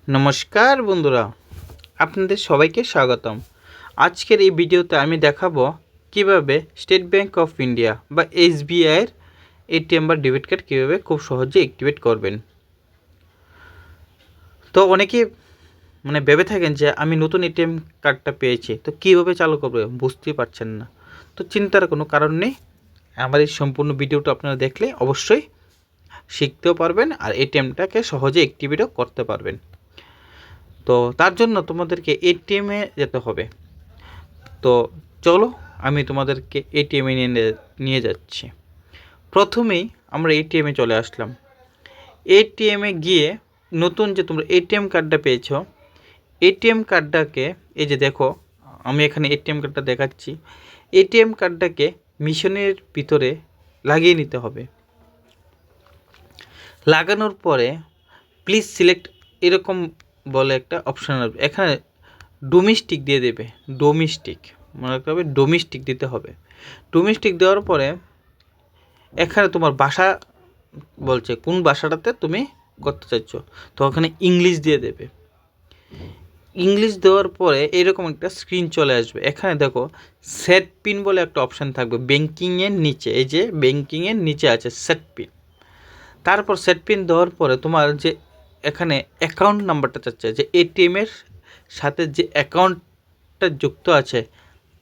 নমস্কার বন্ধুরা, আপনাদের সবাইকে স্বাগতম। আজকের এই ভিডিওতে আমি দেখাবো কিভাবে স্টেট ব্যাংক অফ ইন্ডিয়া বা এসবিআইয়ের এটিএম বা ডেবিট কার্ড কীভাবে খুব সহজে অ্যাক্টিভেট করবেন। তো অনেকে ভেবে থাকেন যে আমি নতুন এটিএম কার্ডটা পেয়েছি, তো কীভাবে চালু করবো বুঝতেই পারছেন না। তো চিন্তার কোনো কারণ নেই, আমার এই সম্পূর্ণ ভিডিওটা আপনারা দেখলে অবশ্যই শিখতেও পারবেন আর এটিএমটাকে সহজে অ্যাক্টিভেটও করতে পারবেন। তো তার জন্য তোমাদেরকে এটিএমে যেতে হবে। তো চলো আমি তোমাদেরকে এটিএমে নিয়ে যাচ্ছি। প্রথমেই আমরা এটিএমে চলে আসলাম। এটিএমে গিয়ে নতুন যে তোমরা এটিএম কার্ডটা পেয়েছো, এটিএম কার্ডটাকে এই যে দেখো, আমি এখানে এটিএম কার্ডটা দেখাচ্ছি। এটিএম কার্ডটাকে মেশিনের ভিতরে লাগিয়ে নিতে হবে। লাগানোর পরে প্লিজ সিলেক্ট এরকম বলে একটা অপশান আসবে, এখানে ডোমেস্টিক দিয়ে দেবে। ডোমেস্টিক মনে রাখতে হবে, ডোমেস্টিক দিতে হবে। ডোমেস্টিক দেওয়ার পরে এখানে তোমার ভাষা বলছে কোন ভাষাটাতে তুমি করতে চাইছো, তো ওখানে ইংলিশ দিয়ে দেবে। ইংলিশ দেওয়ার পরে এরকম একটা স্ক্রিন চলে আসবে। এখানে দেখো সেট পিন বলে একটা অপশান থাকবে ব্যাঙ্কিংয়ের নিচে, এই যে ব্যাঙ্কিংয়ের নিচে আছে সেট পিন। তারপর সেট পিন দেওয়ার পরে তোমার যে এখানে অ্যাকাউন্ট নাম্বারটা চাচ্ছে, যে এটিএমের সাথে যে অ্যাকাউন্টটা যুক্ত আছে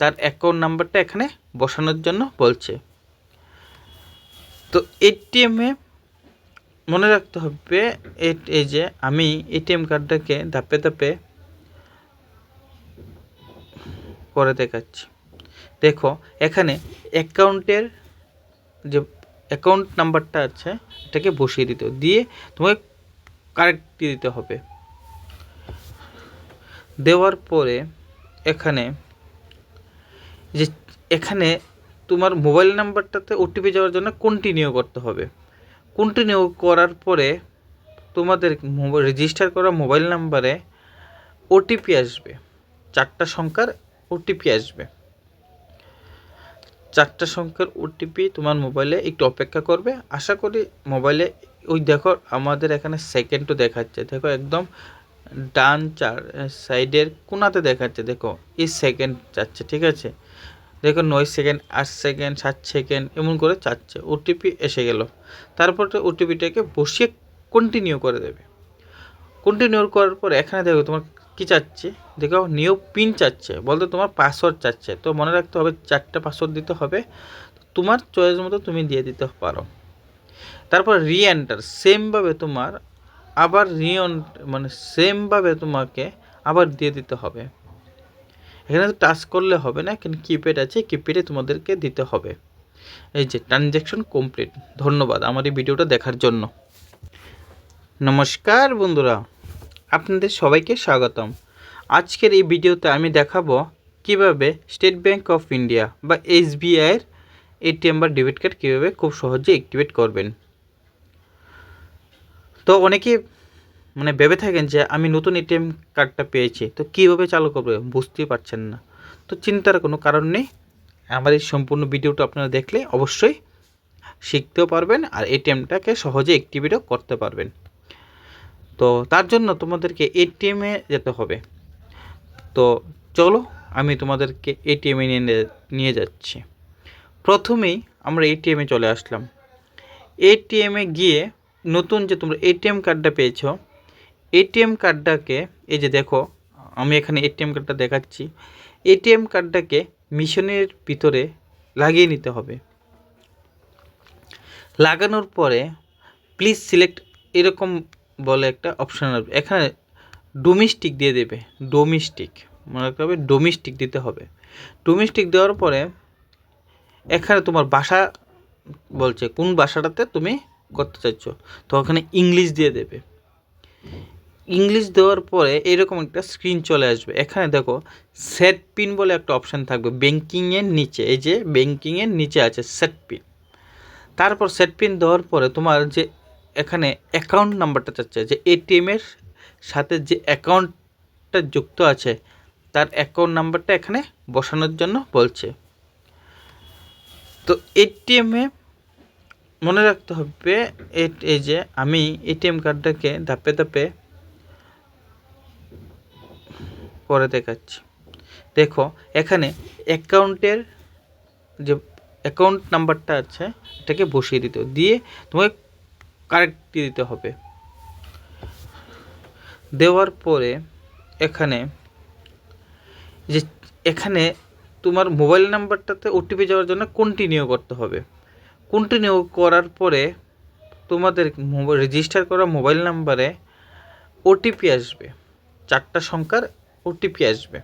তার অ্যাকাউন্ট নাম্বারটা এখানে বসানোর জন্য বলছে। তো এটিএমে মনে রাখতে হবে, এই যে আমি এটিএম কার্ডটাকে ধাপে ধাপে করে দেখাচ্ছি। দেখো এখানে অ্যাকাউন্টের যে অ্যাকাউন্ট নাম্বারটা আছে এটাকে বসিয়ে দিতে দিয়ে তোমাকে কারেক্ট দিয়ে দিতে হবে। দেওয়ার পরে এখানে এখানে তোমার মোবাইল নাম্বারটাতে ওটিপি যাওয়ার জন্য কন্টিনিউ করতে হবে। কন্টিনিউ করার পরে তোমাদের রেজিস্টার করা মোবাইল নাম্বারে ওটিপি আসবে, 4টা সংখ্যার ওটিপি আসবে। 4টা সংখ্যার ওটিপি তোমার মোবাইলে একটু অপেক্ষা করবে, আশা করি মোবাইলে ওই দেখো আমাদের এখানে সেকেন্ডও দেখাচ্ছে, দেখো একদম ডান সাইডের কোনাতে দেখাচ্ছে, দেখো এই সেকেন্ড যাচ্ছে, ঠিক আছে। দেখো 9 সেকেন্ড, 8 সেকেন্ড, 7 সেকেন্ড এমন করে চাচ্ছে, ওটিপি এসে গেল। তারপরে ওটিপিটাকে বসিয়ে কন্টিনিউ করে দেবে। কন্টিনিউ করার পর এখানে দেখো তোমার কী চাচ্ছে, দেখো নিউ পিন চাচ্ছে, বলতে তোমার পাসওয়ার্ড চাচ্ছে। তো মনে রাখতে হবে 4টা পাসওয়ার্ড দিতে হবে, তোমার চয়েস মতো তুমি দিয়ে দিতে পারো। তারপর রিএন্টার সেমভাবে তোমার আবার সেমভাবে তোমাকে আবার দিয়ে দিতে হবে। এখানে তো টাচ করলে হবে না, কিন্তু কিপ্যাড আছে, কিপ্যাডে তোমাদেরকে দিতে হবে। এই যে ট্রানজ্যাকশন কমপ্লিট। ধন্যবাদ আমার এই ভিডিওটা দেখার জন্য। নমস্কার বন্ধুরা, আপনাদের সবাইকে স্বাগতম। আজকের এই ভিডিওতে আমি দেখাবো কিভাবে স্টেট ব্যাংক অফ ইন্ডিয়া বা এসবিআইয়ের এটিএম বা ডেবিট কার্ড কীভাবে খুব সহজে অ্যাক্টিভেট করবেন। তো অনেকে ভেবে থাকেন যে আমি নতুন এটিএম কার্ডটা পেয়েছি, তো কীভাবে চালু করবো বুঝতেই পারছেন না। তো চিন্তার কোনো কারণ নেই, আমার এই সম্পূর্ণ ভিডিওটা আপনারা দেখলে অবশ্যই শিখতেও পারবেন আর এটিএমটাকে সহজে অ্যাক্টিভেটও করতে পারবেন। তো তার জন্য তোমাদেরকে এটিএমে যেতে হবে। তো চলো আমি তোমাদেরকে এটিএমে নিয়ে যাচ্ছি। প্রথমেই আমরা এটিএমে চলে আসলাম। এটিএমে গিয়ে নতুন যে তোমরা এটিএম কার্ডটা পেয়েছো, এটিএম কার্ডটাকে এই যে দেখো, আমি এখানে এটিএম কার্ডটা দেখাচ্ছি। এটিএম কার্ডটাকে মেশিনের ভিতরে লাগিয়ে নিতে হবে। লাগানোর পরে প্লিজ সিলেক্ট এরকম বলে একটা অপশান আসবে, এখানে ডোমেস্টিক দিয়ে দেবে। ডোমেস্টিক মনে রাখতে হবে, ডোমেস্টিক দিতে হবে। ডোমেস্টিক দেওয়ার পরে এখানে তোমার ভাষা বলছে কোন ভাষাটাতে তুমি করতে চাইছো, তো ওখানে ইংলিশ দিয়ে দেবে। ইংলিশ দেওয়ার পরে এরকম একটা স্ক্রিন চলে আসবে। এখানে দেখো সেট পিন বলে একটা অপশান থাকবে ব্যাঙ্কিংয়ের নিচে, এই যে ব্যাঙ্কিংয়ের নিচে আছে সেট পিন। তারপর সেট পিন দেওয়ার পরে তোমার যে এখানে অ্যাকাউন্ট নাম্বারটা চাচ্ছে, যে এটিএমের সাথে যে অ্যাকাউন্টটা যুক্ত আছে তার অ্যাকাউন্ট নাম্বারটা এখানে বসানোর জন্য বলছে। তো এটিএমে মনে রাখতে হবে, এই যে আমি এটিএম কার্ডটাকে ধাপে ধাপে করে দেখাচ্ছি। দেখো এখানে অ্যাকাউন্টের যে অ্যাকাউন্ট নাম্বারটা আছে এটাকে বসিয়ে দিতে দিয়ে তোমাকে কারেক্ট দিয়ে দিতে হবে। দেওয়ার পরে এখানে তোমার মোবাইল নাম্বারটাতে ওটিপি যাওয়ার জন্য কন্টিনিউ করতে হবে। কন্টিনিউ করার পরে তোমাদের রেজিস্টার করা মোবাইল নাম্বারে ওটিপি আসবে, 4টা সংখ্যার ওটিপি আসবে।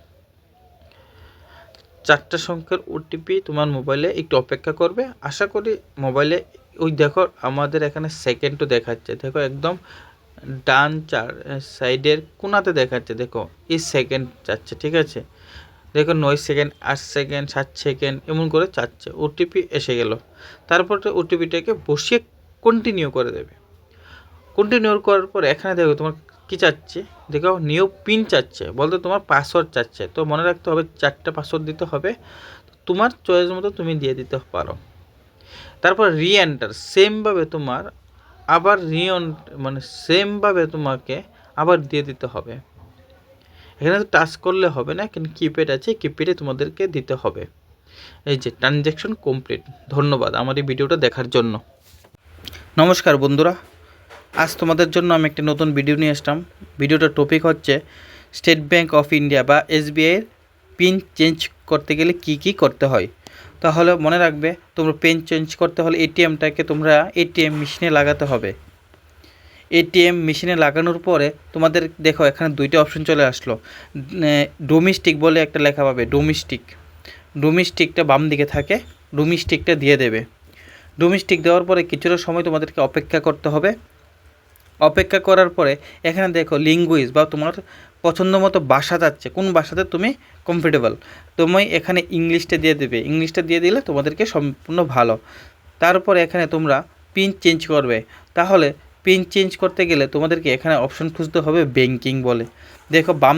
4টা সংখ্যার ওটিপি তোমার মোবাইলে একটু অপেক্ষা করবে। আশা করি মোবাইলে দেখো আমাদের এখানে সেকেন্ডও দেখাচ্ছে, দেখো একদম ডান সাইডের কোনাতে দেখাচ্ছে, দেখো এই সেকেন্ড যাচ্ছে, ঠিক আছে। দেখো 9 সেকেন্ড, 8 সেকেন্ড, 7 সেকেন্ড এমন করে যাচ্ছে, ওটিপি এসে গেল। তারপরে ওটিপিটাকে বসিয়ে কন্টিনিউ করে দেবে। কন্টিনিউ করার পর এখানে দেখো তোমার কী চাচ্ছে, দেখো নিউ পিন চাচ্ছে, বলতে তোমার পাসওয়ার্ড চাচ্ছে। তো মনে রাখতে হবে 4টা পাসওয়ার্ড দিতে হবে, তোমার চয়েস মতো তুমি দিয়ে দিতে পারো। তারপর রিএন্টার সেমভাবে তোমার আবার সেমভাবে তোমাকে আবার দিয়ে দিতে হবে। এখানে তো টাচ করলে হবে না, কিন্তু কিপ্যাড আছে, কিপ্যাডে তোমাদেরকে দিতে হবে। এই যে ট্রানজ্যাকশন কমপ্লিট। ধন্যবাদ আমার এই ভিডিওটা দেখার জন্য। নমস্কার বন্ধুরা, আজ তোমাদের জন্য আমি একটি নতুন ভিডিও নিয়ে আসলাম। ভিডিওটার টপিক হচ্ছে স্টেট ব্যাঙ্ক অফ ইন্ডিয়া বা এসবিআইয়ের পিন চেঞ্জ করতে গেলে কি কি করতে হয়। তাহলে মনে রাখবে, তোমরা পিন চেঞ্জ করতে হলে এটিএমটাকে তোমরা এটিএম মেশিনে লাগাতে হবে। এটিএম মেশিনে লাগানোর পরে তোমাদের দেখো এখানে 2টা অপশন চলে আসলো। ডোমেস্টিক বলে একটা লেখা পাবে, ডোমেস্টিকটা বাম দিকে থাকে, ডোমেস্টিকটা দিয়ে দেবে। ডোমেস্টিক দেওয়ার পরে কিছুটা সময় তোমাদেরকে অপেক্ষা করতে হবে। অপেক্ষা করার পরে এখানে দেখো ল্যাঙ্গুয়েজ বা তোমার পছন্দ মতো ভাষা যাচ্ছে, কোন ভাষাতে তুমি কমফোর্টেবল, তুমি এখানে ইংলিশটা দিয়ে দেবে। ইংলিশটা দিয়ে দিলে তোমাদেরকে সম্পূর্ণ ভালো। তারপর এখানে তোমরা পিন চেঞ্জ করবে। তাহলে পিন চেঞ্জ করতে গেলে তোমাদেরকে এখানে অপশন খুঁজতে হবে ব্যাঙ্কিং বলে। দেখো বাম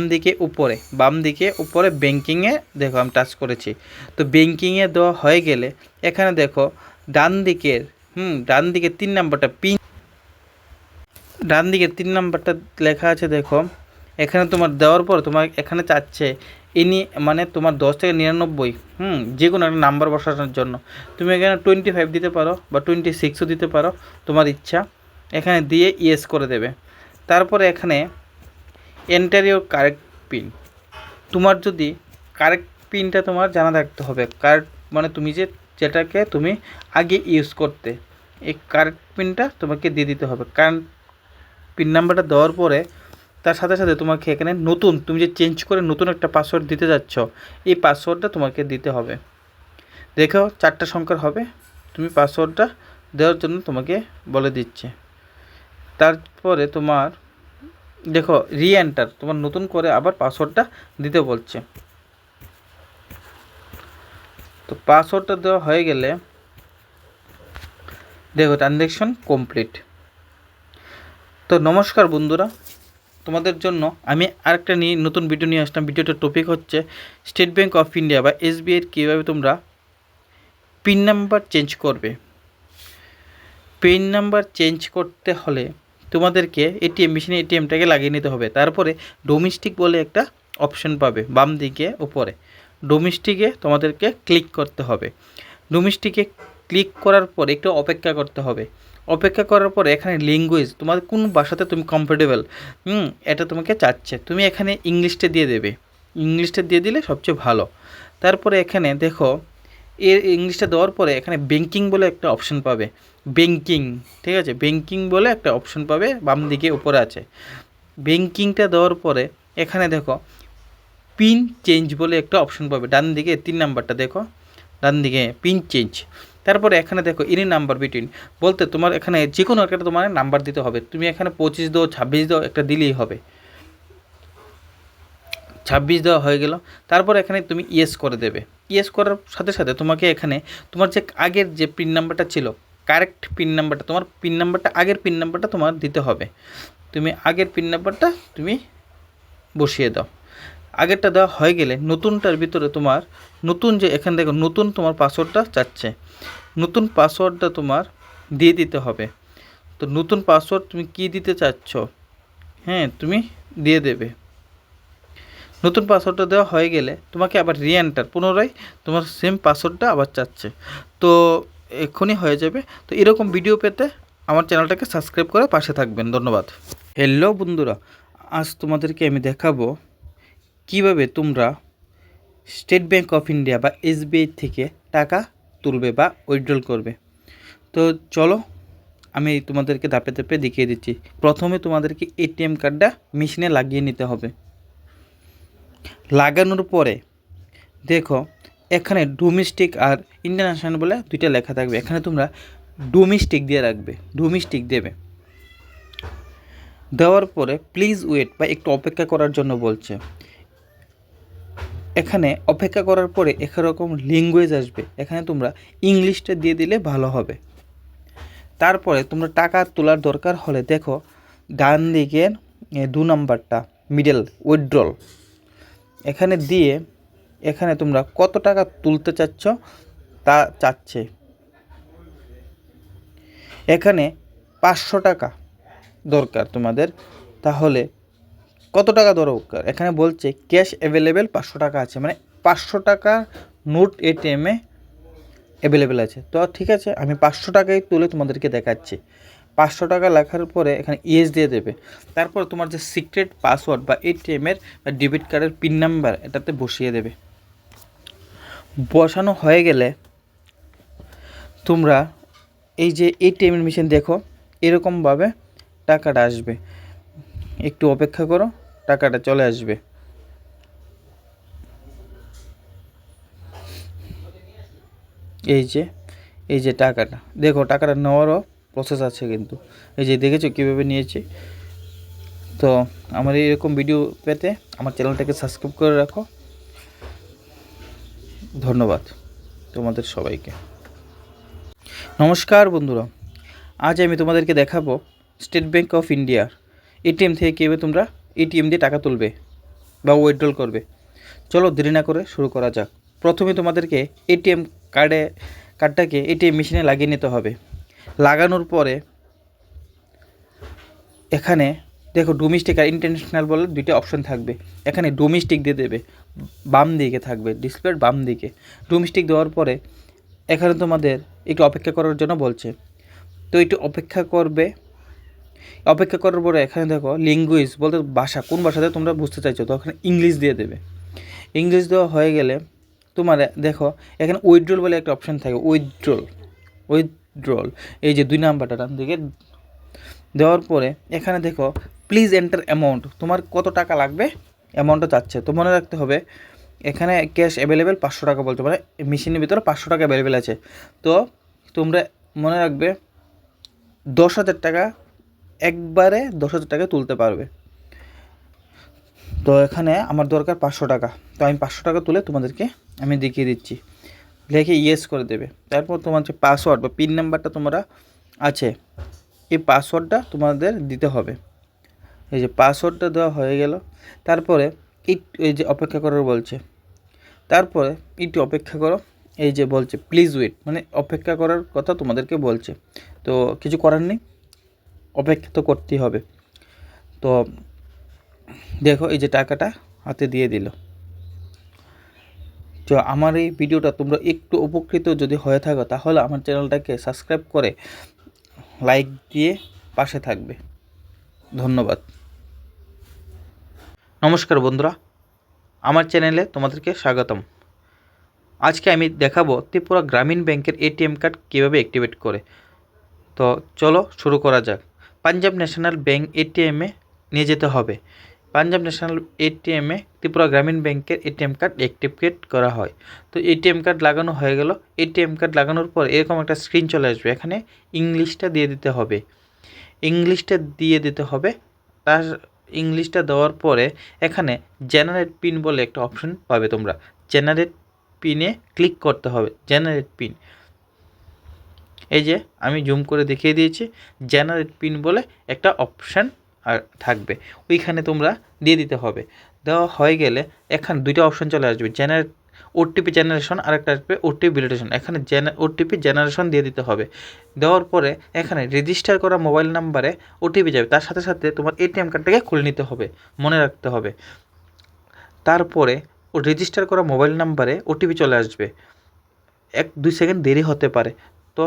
দিকে উপরে ব্যাঙ্কিংয়ে দেখো আমি টাচ করেছি। তো ব্যাঙ্কিংয়ে দেওয়া হয়ে গেলে এখানে দেখো ডান দিকে 3 নাম্বারটা পিন, ডান দিকে 3 নাম্বারটা লেখা আছে। দেখো এখানে তোমার দেওয়ার পর তোমার এখানে চাচ্ছে তোমার 10 থেকে 99 যে কোনো একটা নাম্বার বসানোর জন্য তুমি এখানে 25 দিতে পারো বা 26ও দিতে পারো, তোমার ইচ্ছা। এখানে দিয়ে ইয়েস করে দেবে। তারপরে এখানে এন্টার ইউর কারেক্ট পিন। তোমার যদি কারেক্ট পিনটা তোমার জানা থাকতে হবে। কারেক্ট তুমি যেটাকে তুমি আগে ইউজ করতে, এই কারেক্ট পিনটা তোমাকে দিয়ে দিতে হবে। কারণ পিন নাম্বারটা দেওয়ার পরে তার সাথে সাথে তোমাকে এখানে তুমি যে চেঞ্জ করে নতুন একটা পাসওয়ার্ড দিতে যাচ্ছ, এই পাসওয়ার্ডটা তোমাকে দিতে হবে। দেখো 4টা সংখ্যার হবে, তুমি পাসওয়ার্ডটা দেওয়ার জন্য তোমাকে বলে দিচ্ছে। তারপরে তোমার দেখো রিএন্টার, তোমার নতুন করে আবার পাসওয়ার্ডটা দিতে বলছে। তো পাসওয়ার্ডটা দেওয়া হয়ে গেলে দেখো ট্রানজ্যাকশন কমপ্লিট। তো নমস্কার বন্ধুরা, তোমাদের জন্য আমি আরেকটা নতুন ভিডিও নিয়ে আসলাম। ভিডিওটার টপিক হচ্ছে স্টেট ব্যাঙ্ক অফ ইন্ডিয়া বা এসবিআইয়ের কীভাবে তোমরা পিন নাম্বার চেঞ্জ করবে। পিন নাম্বার চেঞ্জ করতে হলে তোমাদেরকে এটিএম মেশিনে এটিএমটাকে লাগিয়ে নিতে হবে। তারপরে ডোমেস্টিক বলে একটা অপশন পাবে বাম দিকে উপরে, ডোমেস্টিকে তোমাদেরকে ক্লিক করতে হবে। ডোমেস্টিকে ক্লিক করার পরে একটু অপেক্ষা করতে হবে। অপেক্ষা করার পরে এখানে ল্যাঙ্গুয়েজ তোমার কোন ভাষাতে তুমি কমফোর্টেবল এটা তোমাকে চাচ্ছে, তুমি এখানে ইংলিশটা দিয়ে দেবে। ইংলিশটা দিয়ে দিলে সবচেয়ে ভালো। তারপরে এখানে দেখো ইংলিশটা দেওয়ার পরে এখানে ব্যাঙ্কিং বলে একটা অপশন পাবে, ঠিক আছে, ব্যাঙ্কিং বলে একটা অপশন পাবে বাম দিকে উপরে আছে। ব্যাঙ্কিংটা দেওয়ার পরে এখানে দেখো পিন চেঞ্জ বলে একটা অপশন পাবে ডান দিকে 3 নাম্বারটা, দেখো ডান দিকে পিন চেঞ্জ। তারপরে এখানে দেখো এনি নাম্বার বিটুইন, বলতে তোমার এখানে যে কোনো একটা তোমার নাম্বার দিতে হবে। তুমি এখানে 25 দাও, 26 দাও, একটা দিলেই হবে। 26 দেওয়া হয়ে গেল। তারপর এখানে তুমি ইয়েস করে দেবে। ইয়েস করার সাথে সাথে তোমাকে এখানে তোমার যে আগের যে পিন নাম্বারটা ছিল, কারেক্ট পিন নাম্বারটা, তোমার পিন নাম্বারটা আগের পিন নাম্বারটা তোমার দিতে হবে। তুমি আগের পিন নাম্বারটা তুমি বসিয়ে দাও। আগেরটা দেওয়া হয়ে গেলে নতুনটার ভিতরে তোমার নতুন যে এখানে দেখো নতুন তোমার পাসওয়ার্ডটা চাচ্ছে, নতুন পাসওয়ার্ডটা তোমার দিয়ে দিতে হবে। তো নতুন পাসওয়ার্ড তুমি কি দিতে চাচ্ছ, তুমি দিয়ে দেবে। নতুন পাসওয়ার্ডটা দেওয়া হয়ে গেলে তোমাকে আবার রিএন্টার, পুনরায় তোমার সেম পাসওয়ার্ডটা আবার চাচ্ছে। তো এক্ষুনি হয়ে যাবে। তো এরকম ভিডিও পেতে আমার চ্যানেলটাকে সাবস্ক্রাইব করে পাশে থাকবেন। ধন্যবাদ। হ্যালো বন্ধুরা, আজ তোমাদেরকে আমি দেখাবো কিভাবে তোমরা স্টেট ব্যাঙ্ক অফ ইন্ডিয়া বা এসবিআই থেকে টাকা তুলবে বা উইথড্রল করবে। তো চলো আমি তোমাদেরকে ধাপে ধাপে দেখিয়ে দিচ্ছি। প্রথমে তোমাদেরকে এটিএম কার্ডটা মেশিনে লাগিয়ে নিতে হবে। লাগানোর পরে দেখো এখানে ডোমেস্টিক আর ইন্টারন্যাশনাল বলে দুইটা লেখা থাকবে। এখানে তোমরা ডোমেস্টিক দিয়ে রাখবে, ডোমেস্টিক দেবে। দেওয়ার পরে প্লিজ ওয়েট বা একটু অপেক্ষা করার জন্য বলছে। এখানে অপেক্ষা করার পরে এরকম ল্যাঙ্গুয়েজ আসবে, এখানে তোমরা ইংলিশটা দিয়ে দিলে ভালো হবে। তারপরে তোমরা টাকা তোলার দরকার হলে দেখো ডান দিকের 2 নাম্বারটা মিডল উইথড্রল, এখানে দিয়ে এখানে তোমরা কত টাকা তুলতে চাচ্ছ তা চাচ্ছে। এখানে 500 টাকা দরকার তোমাদের, তাহলে কত টাকা দরকার এখানে বলছে ক্যাশ অ্যাভেলেবেল 500 টাকা আছে, মানে 500 টাকা নোট এটিএমে অ্যাভেলেবেল আছে। তো ঠিক আছে, আমি 500 টাকাই তুলে তোমাদেরকে দেখাচ্ছি। 500 টাকা লেখার পরে এখানে ইয়েস দিয়ে দেবে। তারপর তোমার যে সিক্রেট পাসওয়ার্ড বা এটিএমের বা ডেবিট কার্ডের পিন নাম্বার এটাতে বসিয়ে দেবে। বসানো হয়ে গেলে তোমরা এই যে এটিএমের মেশিন দেখো এরকমভাবে টাকাটা আসবে। একটু অপেক্ষা করো, টাকাটা চলে আসবে। এই যে টাকাটা দেখো, টাকাটা নেওয়ারও প্রসেস আছে কিন্তু। এই যে দেখেছো কীভাবে নিয়েছি। তো আমার এরকম ভিডিও পেতে আমার চ্যানেলটাকে সাবস্ক্রাইব করে রাখো। ধন্যবাদ তোমাদের সবাইকে। নমস্কার বন্ধুরা, আজ আমি তোমাদেরকে দেখাবো স্টেট ব্যাঙ্ক অফ ইন্ডিয়ার এটিএম থেকে কীভাবে তোমরা এটিএম দিয়ে টাকা তুলবে বা উইথড্রল করবে। চলো দেরি না করে শুরু করা যাক। প্রথমে তোমাদেরকে এটিএম কার্ডটাকে এটিএম মেশিনে লাগিয়ে নিতে হবে। লাগানোর পরে এখানে দেখো ডোমেস্টিক আর ইন্টারন্যাশনাল বলে দুইটা অপশন থাকবে। এখানে ডোমেস্টিক দিয়ে দেবে, বাম দিকে থাকবে, ডিসপ্লের বাম দিকে। ডোমেস্টিক দেওয়ার পরে এখানে তোমাদের একটু অপেক্ষা করার জন্য বলছে। তো একটু অপেক্ষা করবে। অপেক্ষা করার পরে এখানে দেখো ল্যাঙ্গুয়েজ বলতে ভাষা, কোন ভাষাতে তোমরা বুঝতে চাইছো, তো এখানে ইংলিশ দিয়ে দেবে। ইংলিশ দেওয়া হয়ে গেলে তোমার দেখো এখানে উইথড্রল বলে একটা অপশান থাকে, উইথড্রল এই যে 2 নাম্বারটা ডান দিকে দেওয়ার পরে এখানে দেখো প্লিজ এন্টার অ্যামাউন্ট, তোমার কত টাকা লাগবে অ্যামাউন্টটা চাচ্ছে। তো মনে রাখতে হবে এখানে ক্যাশ অ্যাভেলেবেল 500 টাকা বলতে পারে, মেশিনের ভিতরে 500 টাকা অ্যাভেলেবেল আছে। তো তোমরা মনে রাখবে 10,000 টাকা একবারে 10,000 টাকা তুলতে পারবে। তো এখানে আমার দরকার 500 টাকা, তো আমি 500 টাকা তুলে তোমাদেরকে আমি দেখিয়ে দিচ্ছি। লিখে ইয়েস করে দেবে। তারপর তোমার যে পাসওয়ার্ড বা পিন নাম্বারটা তোমরা আছে, এই পাসওয়ার্ডটা তোমাদের দিতে হবে। এই যে পাসওয়ার্ডটা দেওয়া হয়ে গেল। তারপরে এই যে অপেক্ষা করার বলছে, তারপরে একটু অপেক্ষা করো। এই যে বলছে প্লিজ ওয়েট, মানে অপেক্ষা করার কথা তোমাদেরকে বলছে। তো কিছু করার নেই, অপেক্ষা তো করতেই হবে। তো দেখো এই যে টাকাটা হাতে দিয়ে দিল। তো আমার এই ভিডিওটা তোমরা একটু উপকৃত যদি হয়ে থাকো তাহলে আমার চ্যানেলটাকে সাবস্ক্রাইব করে লাইক দিয়ে পাশে থাকবে। ধন্যবাদ। নমস্কার বন্ধুরা, আমার চ্যানেলে তোমাদেরকে স্বাগতম। আজকে আমি দেখাবো ত্রিপুরা গ্রামীণ ব্যাংকের এটিএম কার্ড কীভাবে অ্যাক্টিভেট করে। তো চলো শুরু করা যাক। পাঞ্জাব ন্যাশনাল ব্যাংক এটিএমে নিয়ে যেতে হবে। পাঞ্জাব ন্যাশনাল এটিএমে ত্রিপুরা গ্রামীণ ব্যাংকের এটিএম কার্ড অ্যাক্টিভেট করা হয়। তো এটিএম কার্ড লাগানো হয়ে গেল। এটিএম কার্ড লাগানোর পর এরকম একটা স্ক্রিন চলে আসবে। এখানে ইংলিশটা দিয়ে দিতে হবে, তার ইংলিশটা দেওয়ার পরে এখানে জেনারেট পিন বলে একটা অপশন পাবে তোমরা। জেনারেট পিনে ক্লিক করতে হবে। জেনারেট পিন, এই যে আমি জুম করে দেখিয়ে দিয়েছি, জেনারেট পিন বলে একটা অপশান আর থাকবে, ওইখানে তোমরা দিয়ে দিতে হবে। দেওয়া হয়ে গেলে এখানে দুইটা অপশান চলে আসবে, ওটিপি জেনারেশন আর একটা আসবে ওটিপি ভ্যালিডেশন। এখানে ওটিপি জেনারেশন দিয়ে দিতে হবে। দেওয়ার পরে এখানে রেজিস্টার করা মোবাইল নাম্বারে ওটিপি যাবে, তার সাথে সাথে তোমার এটিএম কার্ডটাকে খুলে নিতে হবে, মনে রাখতে হবে। তারপরে ও রেজিস্টার করা মোবাইল নাম্বারে ওটিপি চলে আসবে। 1-2 সেকেন্ড দেরি হতে পারে। তো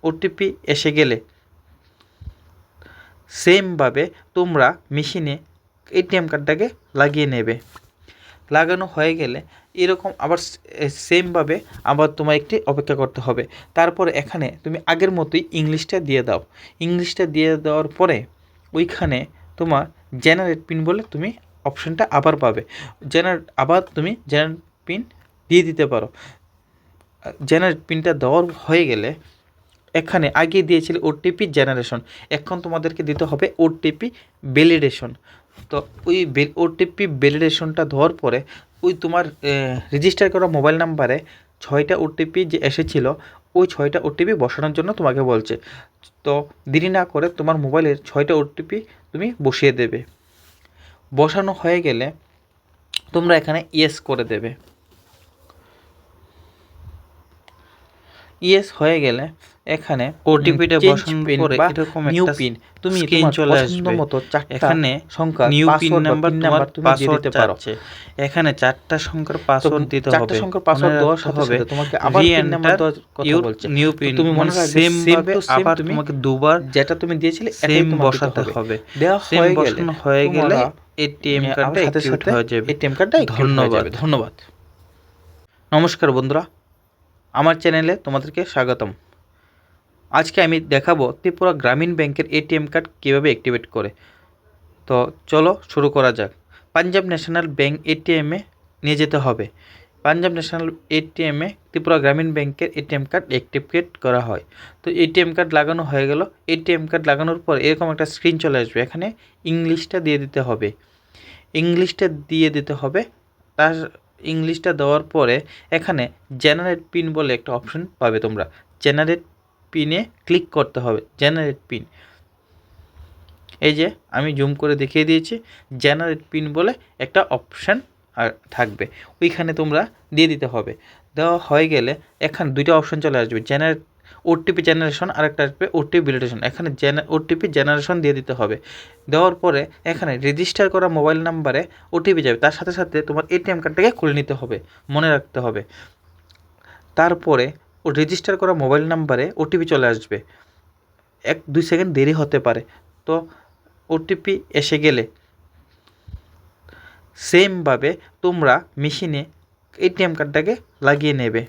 ওটিপি এসে গেলে সেমভাবে তোমরা মেশিনে এটিএম কার্ডটাকে লাগিয়ে নেবে। লাগানো হয়ে গেলে এরকম আবার সেমভাবে আবার তোমার একটি অপেক্ষা করতে হবে। তারপরে এখানে তুমি আগের মতোই ইংলিশটা দিয়ে দাও। ইংলিশটা দিয়ে দেওয়ার পরে ওইখানে তোমার জেনারেট পিন বলে তুমি অপশানটা আবার পাবে। আবার তুমি জেনারেট পিন দিয়ে দিতে পারো। জেনারেট পিনটা দেওয়ার হয়ে গেলে এখানে আগে দিয়েছিল ওটিপি জেনারেশন, এখন তোমাদেরকে দিতে হবে ওটিপি ভ্যালিডেশন। তো ওই ওটিপি ভ্যালিডেশনটা দেওয়ার পরে ওই তোমার রেজিস্টার করা মোবাইল নাম্বারে 6টা ওটিপি যে এসেছিলো ওই 6টা ওটিপি বসানোর জন্য তোমাকে বলছে। তো দেরি না করে তোমার মোবাইলের 6টা ওটিপি তুমি বসিয়ে দেবে। বসানো হয়ে গেলে তোমরা এখানে ইয়েস করে দেবে। ইয়েস হয়ে গেলে এখানে ওটিপিটা বসানোর পরে এরকম নিউ পিন তুমি স্ক্রিন চলে আসবে। মতো এখানে সংখ্যা নিউ পিন নাম্বার তুমি দিয়ে দিতে পারো। এখানে 4টা সংখ্যার পাসওয়ার্ড দিতে হবে। 4টা সংখ্যার পাসওয়ার্ড দেওয়ার সাথে সাথে তোমাকে আবার পিন নাম্বার দেওয়ার কথা বলছে। নিউ পিন তুমি মনে রাখবে সেম ভাবে আবার তোমাকে দুবার যেটা তুমি দিয়েছিলে সেম বসাতে হবে। দেওয়া হয়ে গেলে এটিএম কার্ডটা অ্যাক্টিভেট হয়ে যাবে। এটিএম কার্ডটা ধন্যবাদ। নমস্কার বন্ধুরা, আমার চ্যানেলে তোমাদেরকে স্বাগতম। আজকে আমি দেখাবো ত্রিপুরা গ্রামীণ ব্যাংকের এটিএম কার্ড কীভাবে অ্যাক্টিভেট করে। তো চলো শুরু করা যাক। পাঞ্জাব ন্যাশনাল ব্যাংক এটিএমে নিয়ে যেতে হবে। পাঞ্জাব ন্যাশনাল এটিএমে ত্রিপুরা গ্রামীণ ব্যাংকের এটিএম কার্ড অ্যাক্টিভেট করা হয়। তো এটিএম কার্ড লাগানো হয়ে গেল। এটিএম কার্ড লাগানোর পর এরকম একটা স্ক্রিন চলে আসবে। এখানে ইংলিশটা দিয়ে দিতে হবে। তার ইংলিশটা দেওয়ার পরে এখানে জেনারেট পিন বলে একটা অপশন পাবে তোমরা। জেনারেট পিনে ক্লিক করতে হবে। জেনারেট পিন, এই যে আমি জুম করে দেখিয়ে দিয়েছি। জেনারেট পিন বলে একটা অপশান আর থাকবে, ওইখানে তোমরা দিয়ে দিতে হবে। দেওয়া হয়ে গেলে এখানে 2টা অপশান চলে আসবে, ওটিপি জেনারেশন আর একটা আসবে ওটিপি ভ্যালিডেশন। এখানে ওটিপি জেনারেশন দিয়ে দিতে হবে। দেওয়ার পরে এখানে রেজিস্টার করা মোবাইল নাম্বারে ওটিপি যাবে, তার সাথে সাথে তোমার এটিএম কার্ডটাকে খুলে নিতে হবে, মনে রাখতে হবে। তারপরে রেজিস্টার করা মোবাইল নাম্বারে ওটিপি চলে আসবে। 1-2 সেকেন্ড দেরি হতে পারে। তো ওটিপি এসে গেলে সেমভাবে তোমরা মেশিনে এটিএম কার্ডটাকে লাগিয়ে নেবে।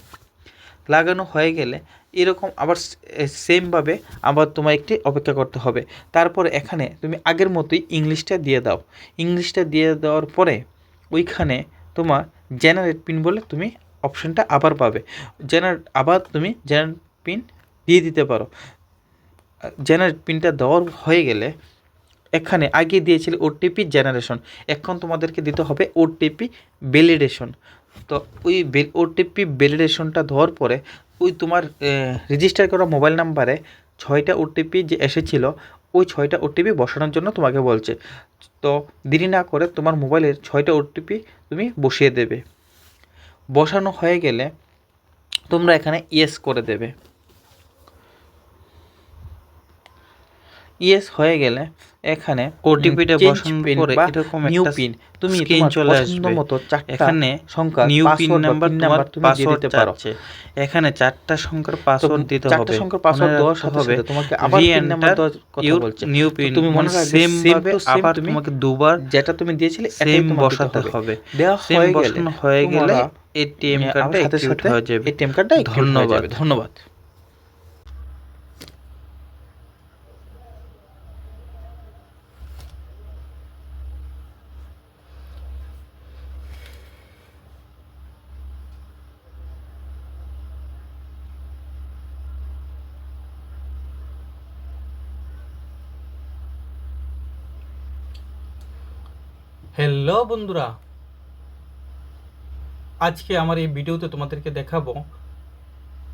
লাগানো হয়ে গেলে এরকম আবার সেমভাবে আবার তোমার একটি অপেক্ষা করতে হবে। তারপরে এখানে তুমি আগের মতোই ইংলিশটা দিয়ে দাও। ইংলিশটা দিয়ে দেওয়ার পরে ওইখানে তোমার জেনারেট পিন বলে তুমি অপশানটা আবার পাবে। আবার তুমি জেনারেট পিন দিয়ে দিতে পারো। জেনারেট পিনটা দেওয়ার হয়ে গেলে এখানে আগে দিয়েছিল ওটিপি জেনারেশন, এখন তোমাদেরকে দিতে হবে ওটিপি ভ্যালিডেশন। তো ওই ওটিপি ভ্যালিডেশনটা দেওয়ার পরে ওই তোমার রেজিস্টার করা মোবাইল নাম্বারে 6টা ওটিপি যে এসেছিলো ওই 6টা ওটিপি বসানোর জন্য তোমাকে বলছে। তো দেরি না করে তোমার মোবাইলের 6টা ওটিপি তুমি বসিয়ে দেবে। বসানো হয়ে গেলে তোমরা এখানে ইয়েস করে দেবে। ইয়েস হয়ে গেলে এখানে ওটিপিটা বসানোর পরে এরকম একটা পিন তুমি স্ক্রিন চলে আসবে। মতো 4টা এখানে সংখ্যা নিউ পিন নাম্বার তুমি দিয়ে দিতে পারো। এখানে 4টা সংখ্যার পাসওয়ার্ড দিতে হবে। 4টা সংখ্যার পাসওয়ার্ড দেওয়ার সাথে সাথে তোমাকে আবার পিন নাম্বার দেওয়ার কথা বলছে। নিউ পিন তুমি মনে রাখবে সেম ভাবে আবার তোমাকে দুবার যেটা তুমি দিয়েছিলে সেম বসাতে হবে। দেওয়া হয়ে গেলে এটিএম কার্ডটা অ্যাক্টিভেট হয়ে যাবে। এটিএম কার্ডটা ধন্যবাদ। হ্যালো বন্ধুরা, আজকে আমার এই ভিডিওতে তোমাদেরকে দেখাবো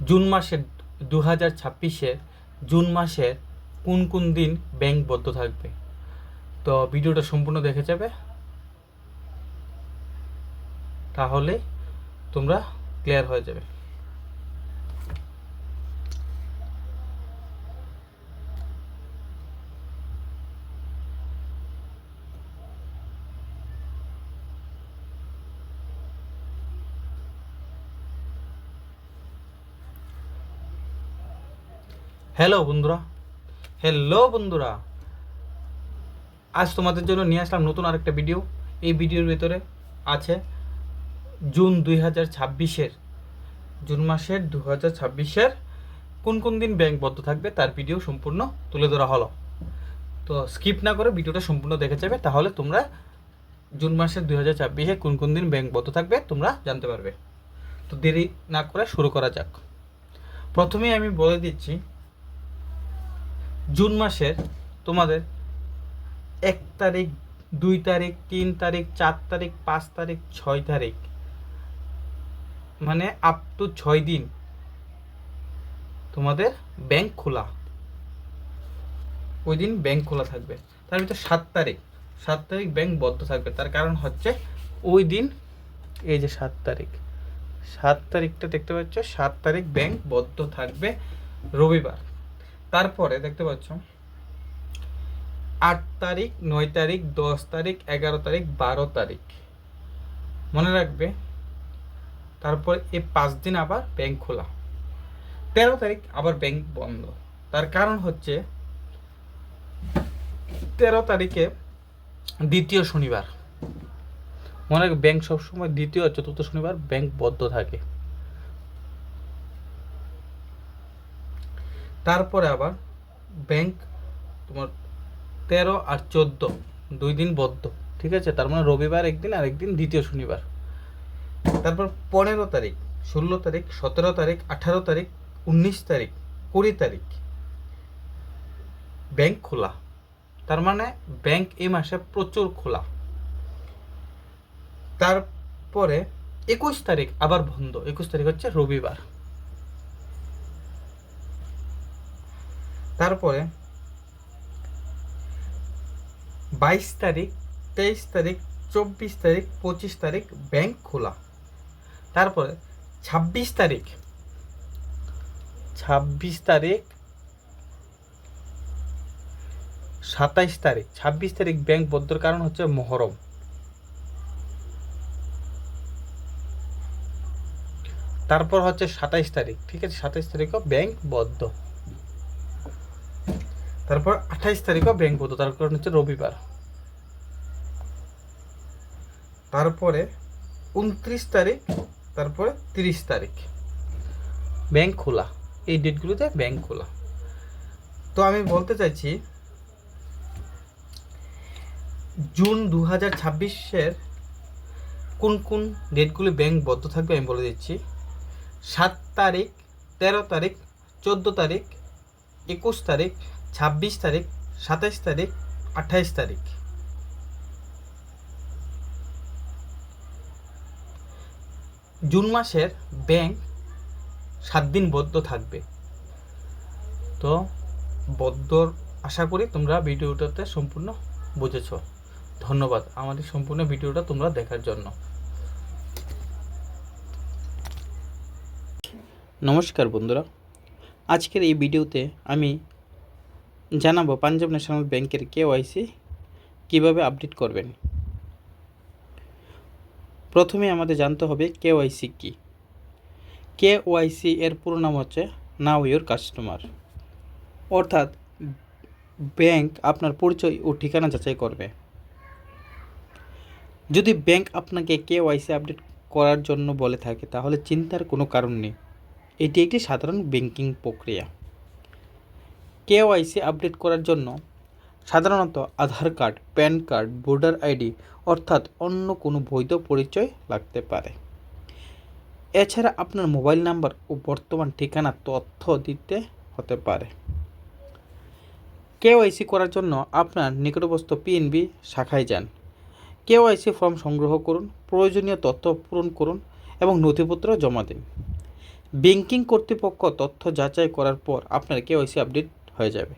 জুন মাসের 2026-এর জুন মাসের কোন কোন দিন ব্যাংক বন্ধ থাকবে। তো ভিডিওটা সম্পূর্ণ দেখে যাবে, তাহলে তোমরা ক্লিয়ার হয়ে যাবে। হ্যালো বন্ধুরা, আজ তোমাদের জন্য নিয়ে আসলাম নতুন আরেকটা ভিডিও। এই ভিডিওর ভিতরে আছে জুন 2026-এর জুন মাসের 2026-এর কোন কোন দিন ব্যাংক বন্ধ থাকবে তার ভিডিও সম্পূর্ণ তুলে ধরা হলো। তো স্কিপ না করে ভিডিওটা সম্পূর্ণ দেখে যাবে, তাহলে তোমরা জুন মাসের 2026-এ কোন কোন দিন ব্যাংক বন্ধ থাকবে তোমরা জানতে পারবে। তো দেরি না করে শুরু করা যাক। প্রথমেই আমি বলে দিচ্ছি, জুন মাসের তোমাদের 1 তারিখ, 2 তারিখ, 3 তারিখ, 4 তারিখ, 5 তারিখ, 6 তারিখ, মানে আপ টু 6 দিন তোমাদের ব্যাংক খোলা, ওই দিন ব্যাংক খোলা থাকবে। তার ভিতর 7 তারিখ ব্যাংক বন্ধ থাকবে। তার কারণ হচ্ছে ওই দিন, এই যে 7 তারিখটা দেখতে পাচ্ছ, 7 তারিখ ব্যাংক বন্ধ থাকবে, রবিবার। তারপরে দেখতে পাচ্ছ 8 তারিখ, 9 তারিখ, 10 তারিখ, 11 তারিখ, 12 তারিখ, মনে রাখবে। তারপর এই 5 দিন আবার ব্যাংক খোলা, 13 তারিখ আবার ব্যাংক বন্ধ। তার কারণ হচ্ছে 13 তারিখে দ্বিতীয় শনিবার, মনে রাখবে ব্যাংক সবসময় দ্বিতীয় আর চতুর্থ শনিবার ব্যাংক বন্ধ থাকে। তারপরে আবার ব্যাংক তোমার 13 আর 14 2 দিন বদ্ধ, ঠিক আছে। তার মানে রবিবার একদিন আর একদিন দ্বিতীয় শনিবার। তারপর 15 তারিখ, 16 তারিখ, 17 তারিখ, 18 তারিখ, 19 তারিখ, 20 তারিখ ব্যাংক খোলা। তার মানে ব্যাংক এই মাসে প্রচুর খোলা। তারপরে 21 তারিখ আবার বন্ধ, 21 তারিখ হচ্ছে রবিবার। তারপরে 22 তারিখ, 23 তারিখ, 24 তারিখ, 25 তারিখ ব্যাংক খোলা। তারপরে 26 তারিখ, 27 তারিখ, 26 তারিখ ব্যাংক বন্ধর কারণ হচ্ছে মহরম। তারপর হচ্ছে 27 তারিখ, ঠিক আছে, 27 তারিখও ব্যাংক বন্ধ। তারপর 28 তারিখও ব্যাংক বন্ধ, তার কারণ হচ্ছে রবিবার। তারপরে 29 তারিখ, তারপরে 30 তারিখ ব্যাংক খোলা। এই ডেটগুলোতে ব্যাংক খোলা। তো আমি বলতে চাইছি, জুন 2026-এর কোন কোন ডেটগুলি ব্যাংক বন্ধ থাকবে আমি বলে দিচ্ছি। 7 তারিখ, 13 তারিখ, 14 তারিখ, 21 তারিখ, 26 তারিখ, 27 তারিখ, 28 তারিখ। জুন মাসের ব্যাংক 7 দিন বদ্ধ থাকবে। তো বদ্ধর আশা করি তোমরা ভিডিওটাতে সম্পূর্ণ বুঝেছো। ধন্যবাদ আমাদের সম্পূর্ণ ভিডিওটা তোমরা দেখার জন্য। নমস্কার বন্ধুরা, আজকের এই ভিডিওতে আমি জানাবো পাঞ্জাব ন্যাশনাল ব্যাংকের KYC কিভাবে আপডেট করবেন। প্রথমে আমাদের জানতে হবে KYC কি। KYC এর পুরো নাম হচ্ছে নাও ইওর কাস্টমার, অর্থাৎ ব্যাংক আপনার পরিচয় ও ঠিকানা যাচাই করবে। যদি ব্যাংক আপনাকে KYC আপডেট করার জন্য বলে থাকে তাহলে চিন্তার কোনো কারণ নেই, এটি একটি সাধারণ ব্যাংকিং প্রক্রিয়া। KYC আপডেট করার জন্য সাধারণত Aadhaar card, PAN card, voter ID অর্থাৎ অন্য কোনো বৈধ পরিচয় লাগতে পারে। এছাড়া আপনার মোবাইল নাম্বার ও বর্তমান ঠিকানা তথ্য দিতে হতে পারে। KYC করার জন্য আপনার নিকটবর্তী PNB শাখায় যান, KYC ফর্ম সংগ্রহ করুন, প্রয়োজনীয় তথ্য পূরণ করুন এবং নথিপত্র জমা দিন। ব্যাংকিং কর্তৃপক্ষ তথ্য যাচাই করার পর আপনার KYC আপডেট হয়ে যাবে।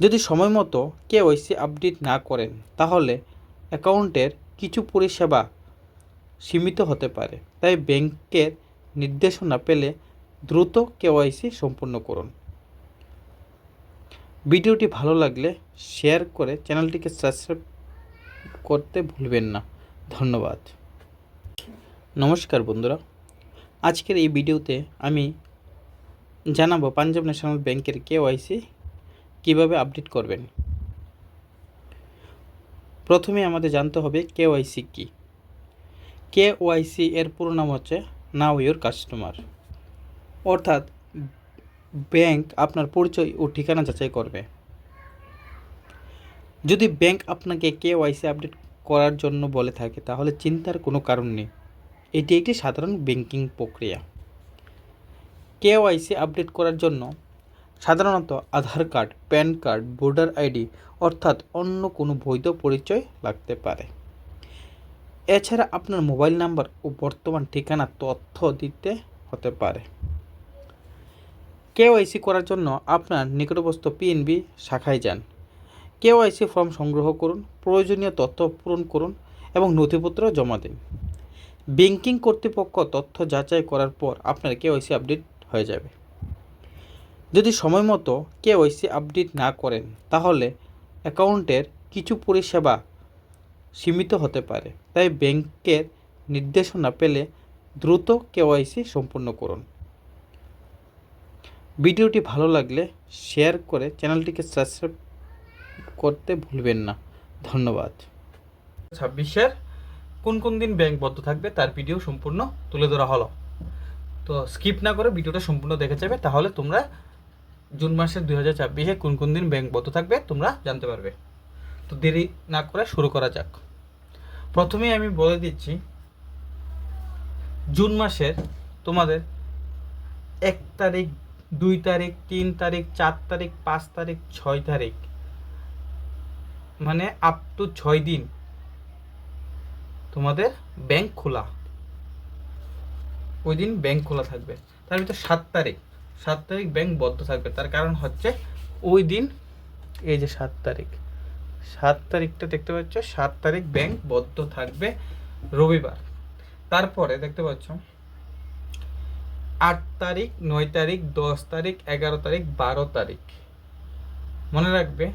যদি সময় মতো KYC আপডেট না করেন তাহলে অ্যাকাউন্টের কিছু পরিষেবা সীমিত হতে পারে। তাই ব্যাংকের নির্দেশনা পেলে দ্রুত KYC সম্পূর্ণ করুন। ভিডিওটি ভালো লাগলে শেয়ার করে চ্যানেলটিকে সাবস্ক্রাইব করতে ভুলবেন না। ধন্যবাদ। নমস্কার বন্ধুরা, আজকের এই ভিডিওতে আমি জানাবো পাঞ্জাব ন্যাশনাল ব্যাংকের কেওয়াইসি কিভাবে আপডেট করবেন। প্রথমে আমাদের জানতে হবে কেওয়াইসি কি। কেওয়াইসি এর পুরো নাম হচ্ছে নাও ইউর কাস্টমার, অর্থাৎ ব্যাংক আপনার পরিচয় ও ঠিকানা যাচাই করবে। যদি ব্যাংক আপনাকে কেওয়াইসি আপডেট করার জন্য বলে থাকে তাহলে চিন্তার কোনো কারণ নেই, এটি একটি সাধারণ ব্যাংকিং প্রক্রিয়া। কেওয়াইসি আপডেট করার জন্য সাধারণত Aadhaar card, PAN card, voter ID অর্থাৎ অন্য কোনো বৈধ পরিচয় লাগতে পারে। এছাড়া আপনার মোবাইল নাম্বার ও বর্তমান ঠিকানা তথ্য দিতে হতে পারে। কেওয়াইসি করার জন্য আপনার নিকটবর্তী পিএনবি শাখায় যান, কেওয়াইসি ফর্ম সংগ্রহ করুন, প্রয়োজনীয় তথ্য পূরণ করুন এবং নথিপত্র জমা দিন। ব্যাংকিং কর্তৃপক্ষ তথ্য যাচাই করার পর আপনার কেওয়াইসি আপডেট হয়ে যাবে। যদি সময় মতো কেওয়াইসি আপডেট না করেন তাহলে অ্যাকাউন্টের কিছু পরিষেবা সীমিত হতে পারে, তাই ব্যাংকের নির্দেশনা পেলে দ্রুত কেওয়াইসি সম্পূর্ণ করুন। ভিডিওটি ভালো লাগলে শেয়ার করে চ্যানেলটিকে সাবস্ক্রাইব করতে ভুলবেন না। ধন্যবাদ। 26-এর কোন কোন দিন ব্যাংক বন্ধ থাকবে তার ভিডিও সম্পূর্ণ তুলে ধরা হলো। তো স্কিপ না করে ভিডিওটা সম্পূর্ণ দেখে যাবে, তাহলে তোমরা জুন মাসের 2024-এ কোন কোন দিন ব্যাংক বন্ধ থাকবে তোমরা জানতে পারবে। তো দেরি না করে শুরু করা যাক। প্রথমেই আমি বলে দিচ্ছি, জুন মাসের তোমাদের 1 তারিখ, 2 তারিখ, 3 তারিখ, 4 তারিখ, 5 তারিখ, 6 তারিখ, মানে আপ টু 6 দিন তোমাদের ব্যাংক খোলা, ওই দিন ব্যাংক খোলা থাকবে। তার ভিতর 7 তারিখ ব্যাংক বন্ধ থাকবে। তার কারণ হচ্ছে ওই দিন, এই যে 7 তারিখটা দেখতে পাচ্ছ, 7 তারিখ ব্যাংক বন্ধ থাকবে, রবিবার। তারপরে দেখতে পাচ্ছ 8 তারিখ, 9 তারিখ, 10 তারিখ, 11 তারিখ, 12 তারিখ মনে রাখবে।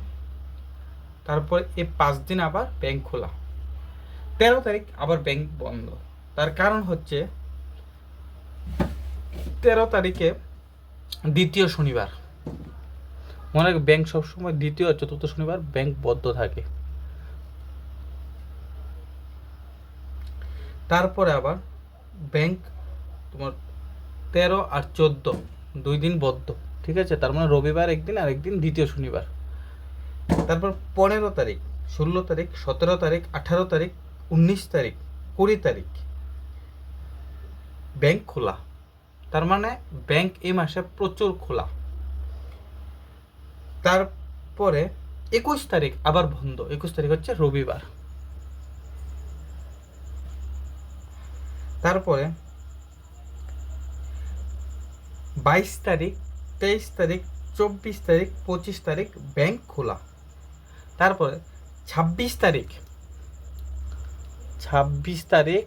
তারপর এই 5 দিন আবার ব্যাংক খোলা, 13 তারিখ আবার ব্যাংক বন্ধ। তার কারণ হচ্ছে 13 তারিখে দ্বিতীয় শনিবার, মনে রাখবে ব্যাংক সবসময় দ্বিতীয় আর চতুর্থ শনিবার ব্যাংক বন্ধ থাকে। তারপরে আবার ব্যাংক তোমার 13 আর 14 2 দিন বন্ধ, ঠিক আছে। তার মানে রবিবার একদিন আর একদিন দ্বিতীয় শনিবার। তারপর 15 তারিখ, 16 তারিখ, 17 তারিখ, 18 তারিখ, 19 তারিখ, 20 তারিখ ব্যাংক খোলা। তার মানে ব্যাংক এই মাসে প্রচুর খোলা। তারপরে 21 তারিখ আবার বন্ধ, 21 তারিখ হচ্ছে রবিবার। তারপরে 22 তারিখ, 23 তারিখ, 24 তারিখ, 25 তারিখ ব্যাংক খোলা। তারপরে 26 তারিখ, 27 তারিখ,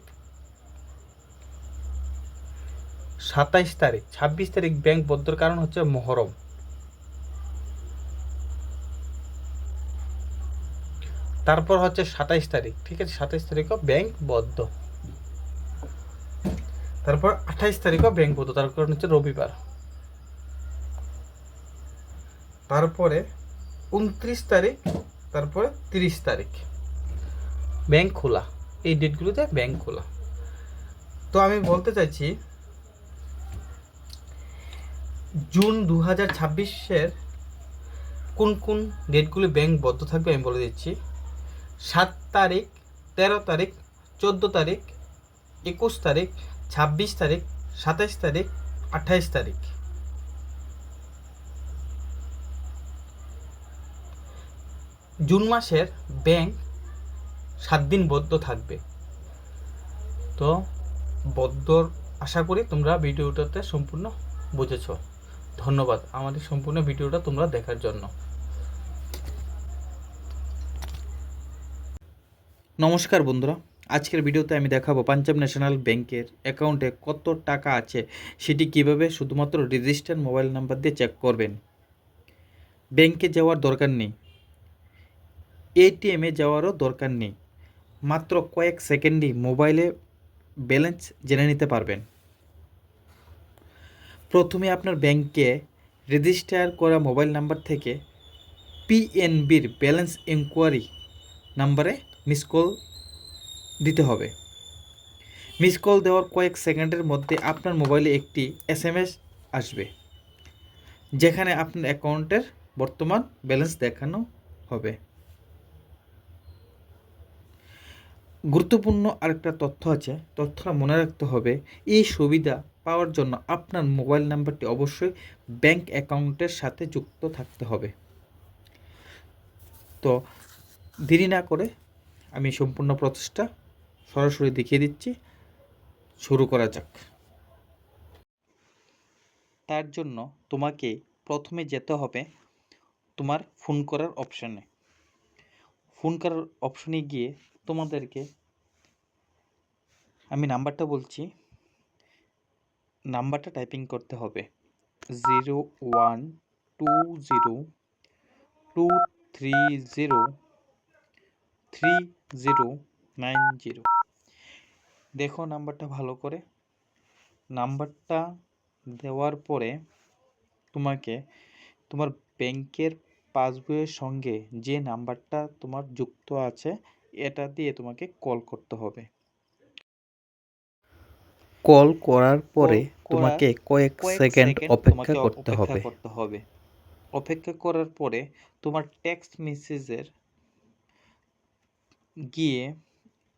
26 তারিখ ব্যাংক বন্ধর কারণ হচ্ছে মহরম। তারপর হচ্ছে 27 তারিখ, ঠিক আছে, 27 তারিখও ব্যাংক বন্ধ। তারপর 28 তারিখও ব্যাংক বন্ধ, তার কারণ হচ্ছে রবিবার। তারপরে 29 তারিখ, তারপরে 30 তারিখ ব্যাংক খোলা। এই ডেটগুলোতে ব্যাংক খোলা। তো আমি বলতে চাইছি, জুন 2026-এর কোন কোন ডেটগুলো ব্যাংক বন্ধ থাকবে আমি বলে দিচ্ছি। 7 তারিখ, 13 তারিখ, 14 তারিখ, 21 তারিখ, 26 তারিখ, 27 তারিখ, 28 তারিখ। জুন মাসের ব্যাংক 7 দিন বন্ধ থাকবে। তো বদ্ধর আশা করি তোমরা ভিডিওটাতে সম্পূর্ণ বুঝেছ। ধন্যবাদ আমাদের সম্পূর্ণ ভিডিওটা তোমরা দেখার জন্য। নমস্কার বন্ধুরা, আজকের ভিডিওতে আমি দেখাবো পাঞ্জাব ন্যাশনাল ব্যাংকের অ্যাকাউন্টে কত টাকা আছে সেটি কিভাবে শুধুমাত্র রেজিস্টার মোবাইল নাম্বার দিয়ে চেক করবেন। ব্যাংকে যাওয়ার দরকার নেই, এটিএমে যাওয়ারও দরকার নেই, মাত্র কয়েক সেকেন্ডেই মোবাইলে ব্যালেন্স জেনে নিতে পারবেন। প্রথমে আপনার ব্যাংকে রেজিস্টার করা মোবাইল নাম্বার থেকে পিএনবির ব্যালেন্স ইনকোয়ারি নাম্বারে মিস কল দিতে হবে। মিস কল দেওয়ার কয়েক সেকেন্ডের মধ্যে আপনার মোবাইলে একটি এসএমএস আসবে, যেখানে আপনার অ্যাকাউন্টের বর্তমান ব্যালেন্স দেখানো হবে। গুরুত্বপূর্ণ আরেকটা তথ্য আছে, তথ্যটা মনে রাখতে হবে। এই সুবিধা পাওয়ার জন্য আপনার মোবাইল নাম্বারটি অবশ্যই ব্যাংক অ্যাকাউন্টের সাথে যুক্ত থাকতে হবে। তো দেরি না করে আমি সম্পূর্ণ প্রসেসটা সরাসরি দেখিয়ে দিচ্ছি। শুরু করা যাক। তার জন্য তোমাকে প্রথমে যেতে হবে তোমার ফোন করার অপশানে। ফোন করার অপশানে গিয়ে তোমাদেরকে আমি নাম্বারটা বলছি, নাম্বারটা টাইপিং করতে হবে 012023033090। দেখো নাম্বারটা ভালো করে। নাম্বারটা দেওয়ার পরে তোমাকে তোমার ব্যাংকের পাসবইয়ের সঙ্গে যে নাম্বারটা তোমার যুক্ত আছে এটা দিয়ে তোমাকে কল করতে হবে। কল করার পরে তোমাকে কয়েক সেকেন্ড অপেক্ষা করতে হবে। অপেক্ষা করার পরে তোমার টেক্সট মেসেজের গিয়ে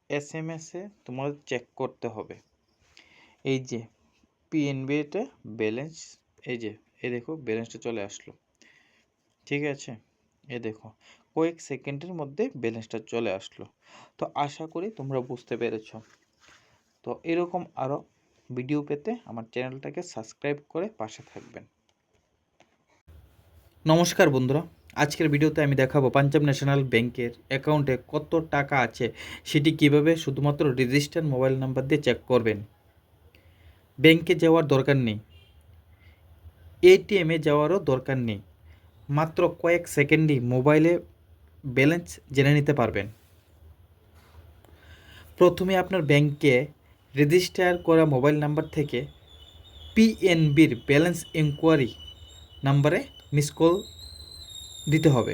এসএমএসে তোমার চেক করতে হবে। এই যে পিএনবিতে ব্যালেন্স, এই দেখো ব্যালেন্সটা চলে আসলো। ঠিক আছে, দেখো কয়েক সেকেন্ডের মধ্যে ব্যালেন্সটা চলে আসলো। তো আশা করি তোমরা বুঝতে পেরেছো। তো এরকম আরও ভিডিও পেতে আমার চ্যানেলটাকে সাবস্ক্রাইব করে পাশে থাকবেন। নমস্কার বন্ধুরা, আজকের ভিডিওতে আমি দেখাবো পাঞ্জাব ন্যাশনাল ব্যাংকের অ্যাকাউন্টে কত টাকা আছে সেটি কিভাবে শুধুমাত্র রেজিস্টার মোবাইল নাম্বার দিয়ে চেক করবেন। ব্যাংকে যাওয়ার দরকার নেই, এটিএমে যাওয়ারও দরকার নেই, মাত্র কয়েক সেকেন্ডেই মোবাইলে ব্যালেন্স জেনে নিতে পারবেন। প্রথমে আপনার ব্যাংকে রেজিস্টার করা মোবাইল নাম্বার থেকে পিএনবির ব্যালেন্স ইনকোয়ারি নাম্বারে মিস কল দিতে হবে।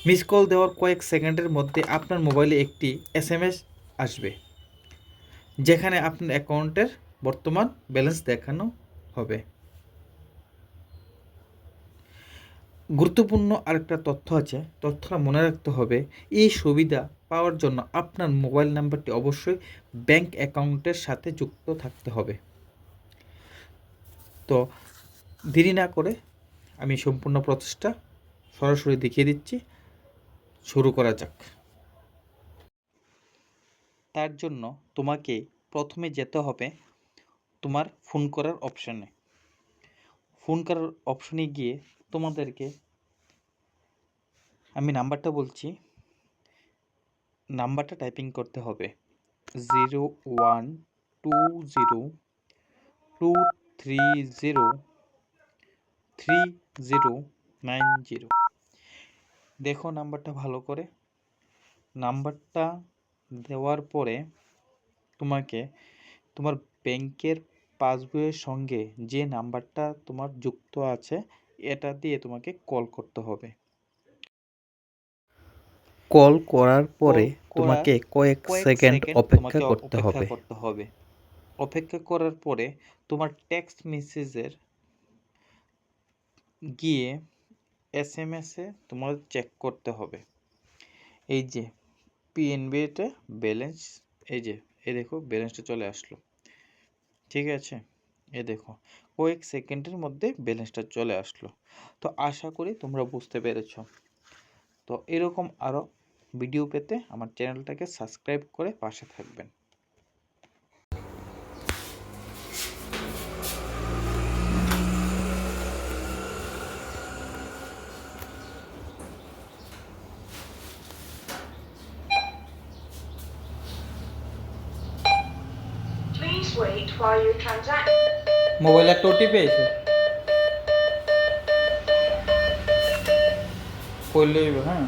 মিস কল দেওয়ার কয়েক সেকেন্ডের মধ্যে আপনার মোবাইলে একটি এসএমএস আসবে, যেখানে আপনার অ্যাকাউন্টের বর্তমান ব্যালেন্স দেখানো হবে। গুরুত্বপূর্ণ আরেকটা তথ্য আছে, তথ্যটা মনে রাখতে হবে। এই সুবিধা পাওয়ার জন্য আপনার মোবাইল নাম্বারটি অবশ্যই ব্যাংক অ্যাকাউন্টের সাথে যুক্ত থাকতে হবে। তো দেরি না করে আমি সম্পূর্ণ প্রসেসটা সরাসরি দেখিয়ে দিচ্ছি। শুরু করা যাক। তার জন্য তোমাকে প্রথমে যেতে হবে তোমার ফোন করার অপশানে। ফোন করার অপশানে গিয়ে তোমাদেরকে আমি নাম্বারটা বলছি, নাম্বারটা টাইপিং করতে হবে 012023033090। দেখো নাম্বারটা ভালো করে। নাম্বারটা দেওয়ার পরে তোমাকে তোমার ব্যাংকের পাসবইয়ের সঙ্গে যে নাম্বারটা তোমার যুক্ত আছে এটা দিয়ে তোমাকে কল করতে হবে। কল করার পরে তোমাকে কয়েক সেকেন্ড অপেক্ষা করতে হবে। অপেক্ষা করার পরে তোমার টেক্সট মেসেজের গিয়ে এসএমএসে তোমার চেক করতে হবে। এই যে পিএনবিতে ব্যালেন্স, এই দেখো ব্যালেন্সটা চলে আসলো। ঠিক আছে, দেখো কয়েক সেকেন্ডের মধ্যে ব্যালেন্সটা চলে আসলো। তো আশা করি তোমরা বুঝতে পেরেছো। তো এরকম আরও ভিডিও পেতে আমার চ্যানেলটাকে সাবস্ক্রাইব করে পাশে থাকবেন। Please wait while you transact. মোবাইলে একটা ওটিপি আছে, করলেই হ্যাঁ।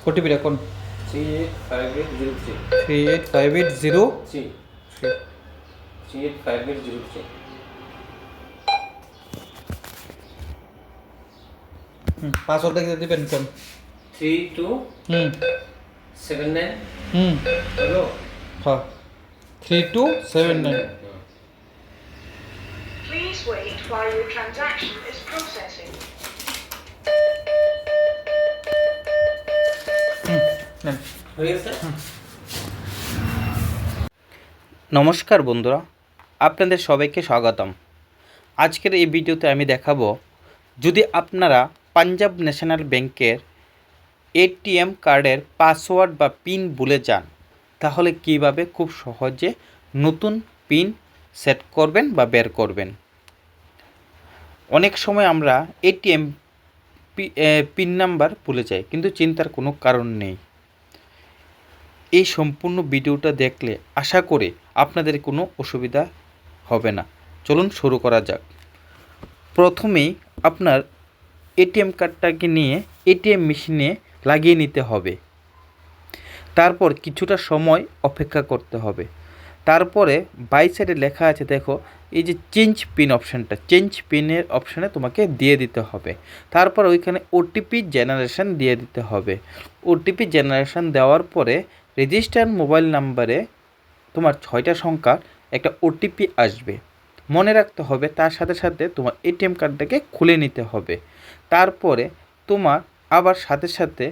ওটিপিটা কোন 385803 385803 385803 পাসওয়ার্ডটা কি দিবেন কোন 3279 হ্যালো হ্যাঁ 3279 Please wait while your transaction is processing. নেন। হয়ে গেছে নমস্কার বন্ধুরা, আপনাদের সবাইকে স্বাগতম। আজকের এই ভিডিওতে আমি দেখাবো, যদি আপনারা পাঞ্জাব ন্যাশনাল ব্যাংকের এটিএম কার্ডের পাসওয়ার্ড বা পিন ভুলে যান, তাহলে কিভাবে খুব সহজে নতুন পিন সেট করবেন বা বের করবেন। অনেক সময় আমরা এটিএম পিন নাম্বার ভুলে যাই, কিন্তু চিন্তার কোনো কারণ নেই। এই সম্পূর্ণ ভিডিওটা দেখলে আশা করি আপনাদের কোনো অসুবিধা হবে না। চলুন শুরু করা যাক। প্রথমেই আপনার এটিএম কার্ডটাকে নিয়ে এটিএম মেশিনে লাগিয়ে নিতে হবে। তারপর কিছুটা সময় অপেক্ষা করতে হবে। তারপরে বাই সাইডে লেখা আছে, দেখো এই যে চেঞ্জ পিন অপশানটা, চেঞ্জ পিনের অপশানে তোমাকে দিয়ে দিতে হবে। তারপর ওইখানে ওটিপি জেনারেশন দিয়ে দিতে হবে। ওটিপি জেনারেশন দেওয়ার পরে রেজিস্টার মোবাইল নাম্বারে তোমার 6টা সংখ্যার একটা ওটিপি আসবে, মনে রাখতে হবে। তার সাথে সাথে তোমার এটিএম কার্ডটাকে খুলে নিতে হবে। তারপরে তোমার আবার সাথে সাথে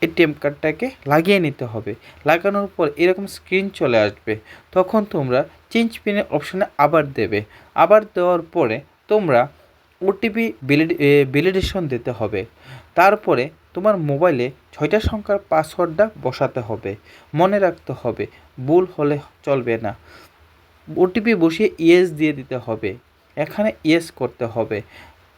এটিএম কার্ডটাকে লাগিয়ে নিতে হবে। লাগানোর পর এরকম স্ক্রিন চলে আসবে, তখন তোমরা চেঞ্জ পিনের অপশানে আবার দেবে। আবার দেওয়ার পরে তোমরা ওটিপি ভ্যালিডেশন দিতে হবে। তারপরে তোমার মোবাইলে 6টা সংখ্যার পাসওয়ার্ডটা বসাতে হবে, মনে রাখতে হবে, ভুল হলে চলবে না। ওটিপি বসিয়ে ইয়েস দিয়ে দিতে হবে, এখানে ইয়েস করতে হবে।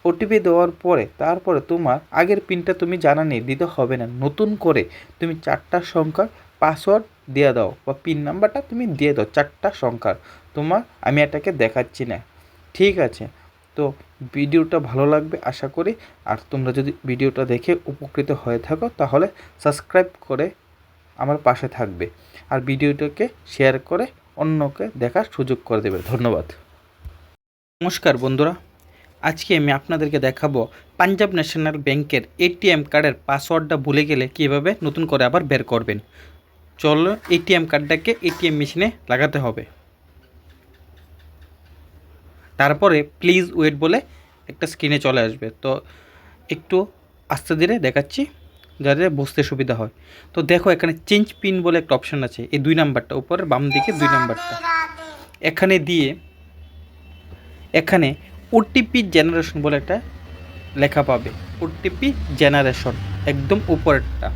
ওটিপি দেওয়ার পরে তারপরে তোমার আগের পিনটা তুমি জানা নেই, দিতে হবে না। নতুন করে তুমি 4টা সংখ্যার পাসওয়ার্ড দিয়ে দাও বা পিন নাম্বারটা তুমি দিয়ে দাও 4টা সংখ্যার। তোমার আমি এটাকে দেখাচ্ছি না, ঠিক আছে? তো ভিডিওটা ভালো লাগবে আশা করি। আর তোমরা যদি ভিডিওটা দেখে উপকৃত হয়ে থাকো তাহলে সাবস্ক্রাইব করে আমার পাশে থাকবে, আর ভিডিওটাকে শেয়ার করে অন্যকে দেখার সুযোগ করে দেবে। ধন্যবাদ। নমস্কার বন্ধুরা, আজকে আমি আপনাদেরকে দেখাবো পাঞ্জাব ন্যাশনাল ব্যাংকের এটিএম কার্ডের পাসওয়ার্ডটা ভুলে গেলে কীভাবে নতুন করে আবার বের করবেন। চলো, এটিএম কার্ডটাকে এটিএম মেশিনে লাগাতে হবে। তারপরে প্লিজ ওয়েট বলে একটা স্ক্রিনে চলে আসবে। তো একটু আস্তে ধীরে দেখাচ্ছি যাতে বুঝতে সুবিধা হয়। তো দেখো এখানে চেঞ্জ পিন বলে একটা অপশান আছে, এই 2 নাম্বারটা উপরের বাম দিকে 2 নাম্বারটা এখানে দিয়ে এখানে ওটিপি জেনারেশন বলে একটা লেখা পাবে। ওটিপি জেনারেশন একদম উপরেরটা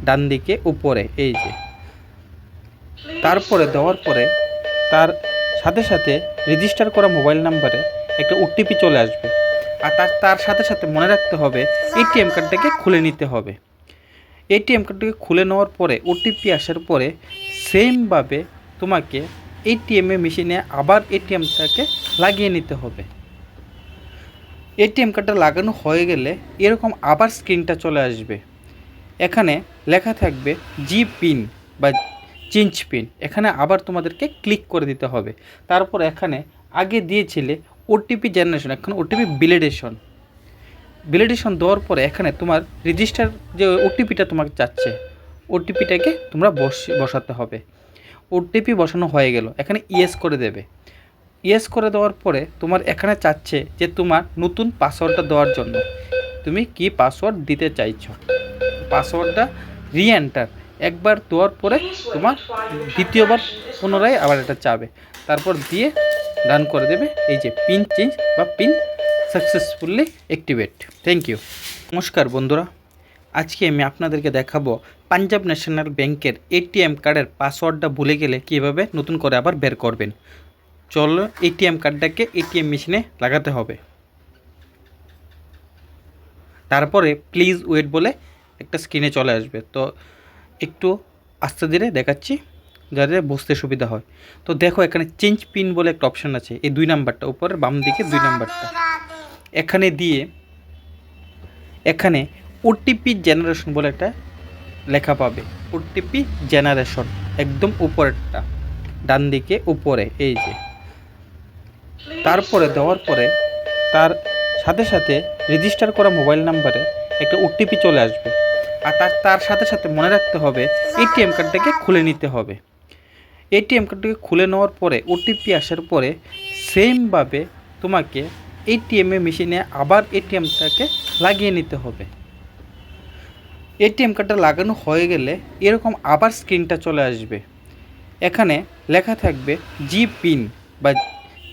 ডান দিকে উপরে, এই যে। তারপরে দেওয়ার পরে তার সাথে সাথে রেজিস্টার করা মোবাইল নাম্বারে একটা ওটিপি চলে আসবে। আর তার সাথে সাথে মনে রাখতে হবে এটিএম কার্ডটাকে খুলে নিতে হবে। এটিএম কার্ডটাকে খুলে নেওয়ার পরে ওটিপি আসার পরে সেমভাবে তোমাকে এটিএম মেশিনে আবার এটিএমটাকে লাগিয়ে নিতে হবে। এটিএম কার্ডটা লাগানো হয়ে গেলে এরকম আবার স্ক্রিনটা চলে আসবে, এখানে লেখা থাকবে জি পিন বা চেঞ্জ পিন। এখানে আবার তোমাদেরকে ক্লিক করে দিতে হবে। তারপর এখানে আগে দিয়েছিলে ওটিপি জেনারেশন, এখন ওটিপি ভ্যালিডেশন দেওয়ার পরে এখানে তোমার রেজিস্টার যে ওটিপিটা তোমাকে চাচ্ছে, ওটিপিটাকে তোমরা বসাতে হবে। ওটিপি বসানো হয়ে গেল, এখানে ইয়েস করে দেবে। ইয়েস করে দেওয়ার পরে তোমার এখানে চাচ্ছে যে তোমার নতুন পাসওয়ার্ডটা দেওয়ার জন্য তুমি কি পাসওয়ার্ড দিতে চাইছো। পাসওয়ার্ডটা রিএন্টার একবার দেওয়ার পরে তোমার দ্বিতীয়বার পুনরায় আবার এটা চাবে, তারপর দিয়ে ডান করে দেবে। এই যে পিন চেঞ্জ বা pin successfully activate. Thank you. নমস্কার বন্ধুরা, আজকে আমি আপনাদেরকে দেখাবো পাঞ্জাব ন্যাশনাল ব্যাংকের এটিএম কার্ডের পাসওয়ার্ডটা ভুলে গেলে কীভাবে নতুন করে আবার বের করবেন। চলো, এটিএম কার্ডটাকে এটিএম মেশিনে লাগাতে হবে। তারপরে প্লিজ ওয়েট বলে একটা স্ক্রিনে চলে আসবে। তো একটু আস্তে ধীরে দেখাচ্ছি যাতে বুঝতে সুবিধা হয়। তো দেখো এখানে চেঞ্জ পিন বলে একটা অপশান আছে, এই 2 নাম্বারটা উপরের বাম দিকে 2 নাম্বারটা এখানে দিয়ে এখানে ওটিপি জেনারেশন বলে একটা লেখা পাবে। ওটিপি জেনারেশন একদম উপরেরটা, ডান দিকে উপরে, এই যে। তারপরে দেওয়ার পরে তার সাথে সাথে রেজিস্টার করা মোবাইল নাম্বারে একটা ওটিপি চলে আসবে। আর তার সাথে সাথে মনে রাখতে হবে এটিএম কার্ডটাকে খুলে নিতে হবে। এটিএম কার্ডটাকে খুলে নেওয়ার পরে ওটিপি আসার পরে সেমভাবে তোমাকে এটিএম মেশিনে আবার এটিএমটাকে লাগিয়ে নিতে হবে। এটিএম কার্ডটা লাগানো হয়ে গেলে এরকম আবার স্ক্রিনটা চলে আসবে। এখানে লেখা থাকবে জি পিন বা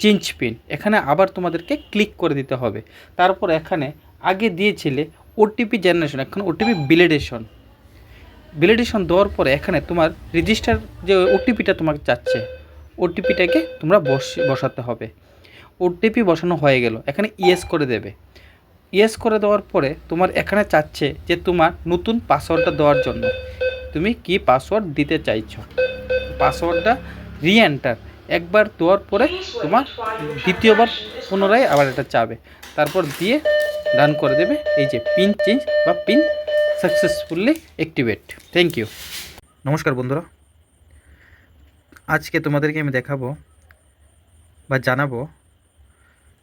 চেঞ্জ পিন, এখানে আবার তোমাদেরকে ক্লিক করে দিতে হবে। তারপর এখানে আগে দিয়েছিলে ওটিপি জেনারেশন, এখন ওটিপি ভ্যালিডেশন দেওয়ার পরে এখানে তোমার রেজিস্টার যে ওটিপিটা তোমাকে চাচ্ছে, ওটিপিটাকে তোমরা বসাতে হবে। ওটিপি বসানো হয়ে গেল, এখানে ইয়েস করে দেবে। ইয়েস করে দেওয়ার পরে তোমার এখানে চাচ্ছে যে তোমার নতুন পাসওয়ার্ডটা দেওয়ার জন্য তুমি কি পাসওয়ার্ড দিতে চাইছো। পাসওয়ার্ডটা রিএন্টার একবার দেওয়ার পরে তোমার দ্বিতীয়বার পুনরায় আবার এটা চাবে, তারপর দিয়ে ডান করে দেবে। এই যে পিন চেঞ্জ বা pin successfully activate. Thank you. নমস্কার বন্ধুরা, আজকে তোমাদেরকে আমি দেখাবো বা জানাবো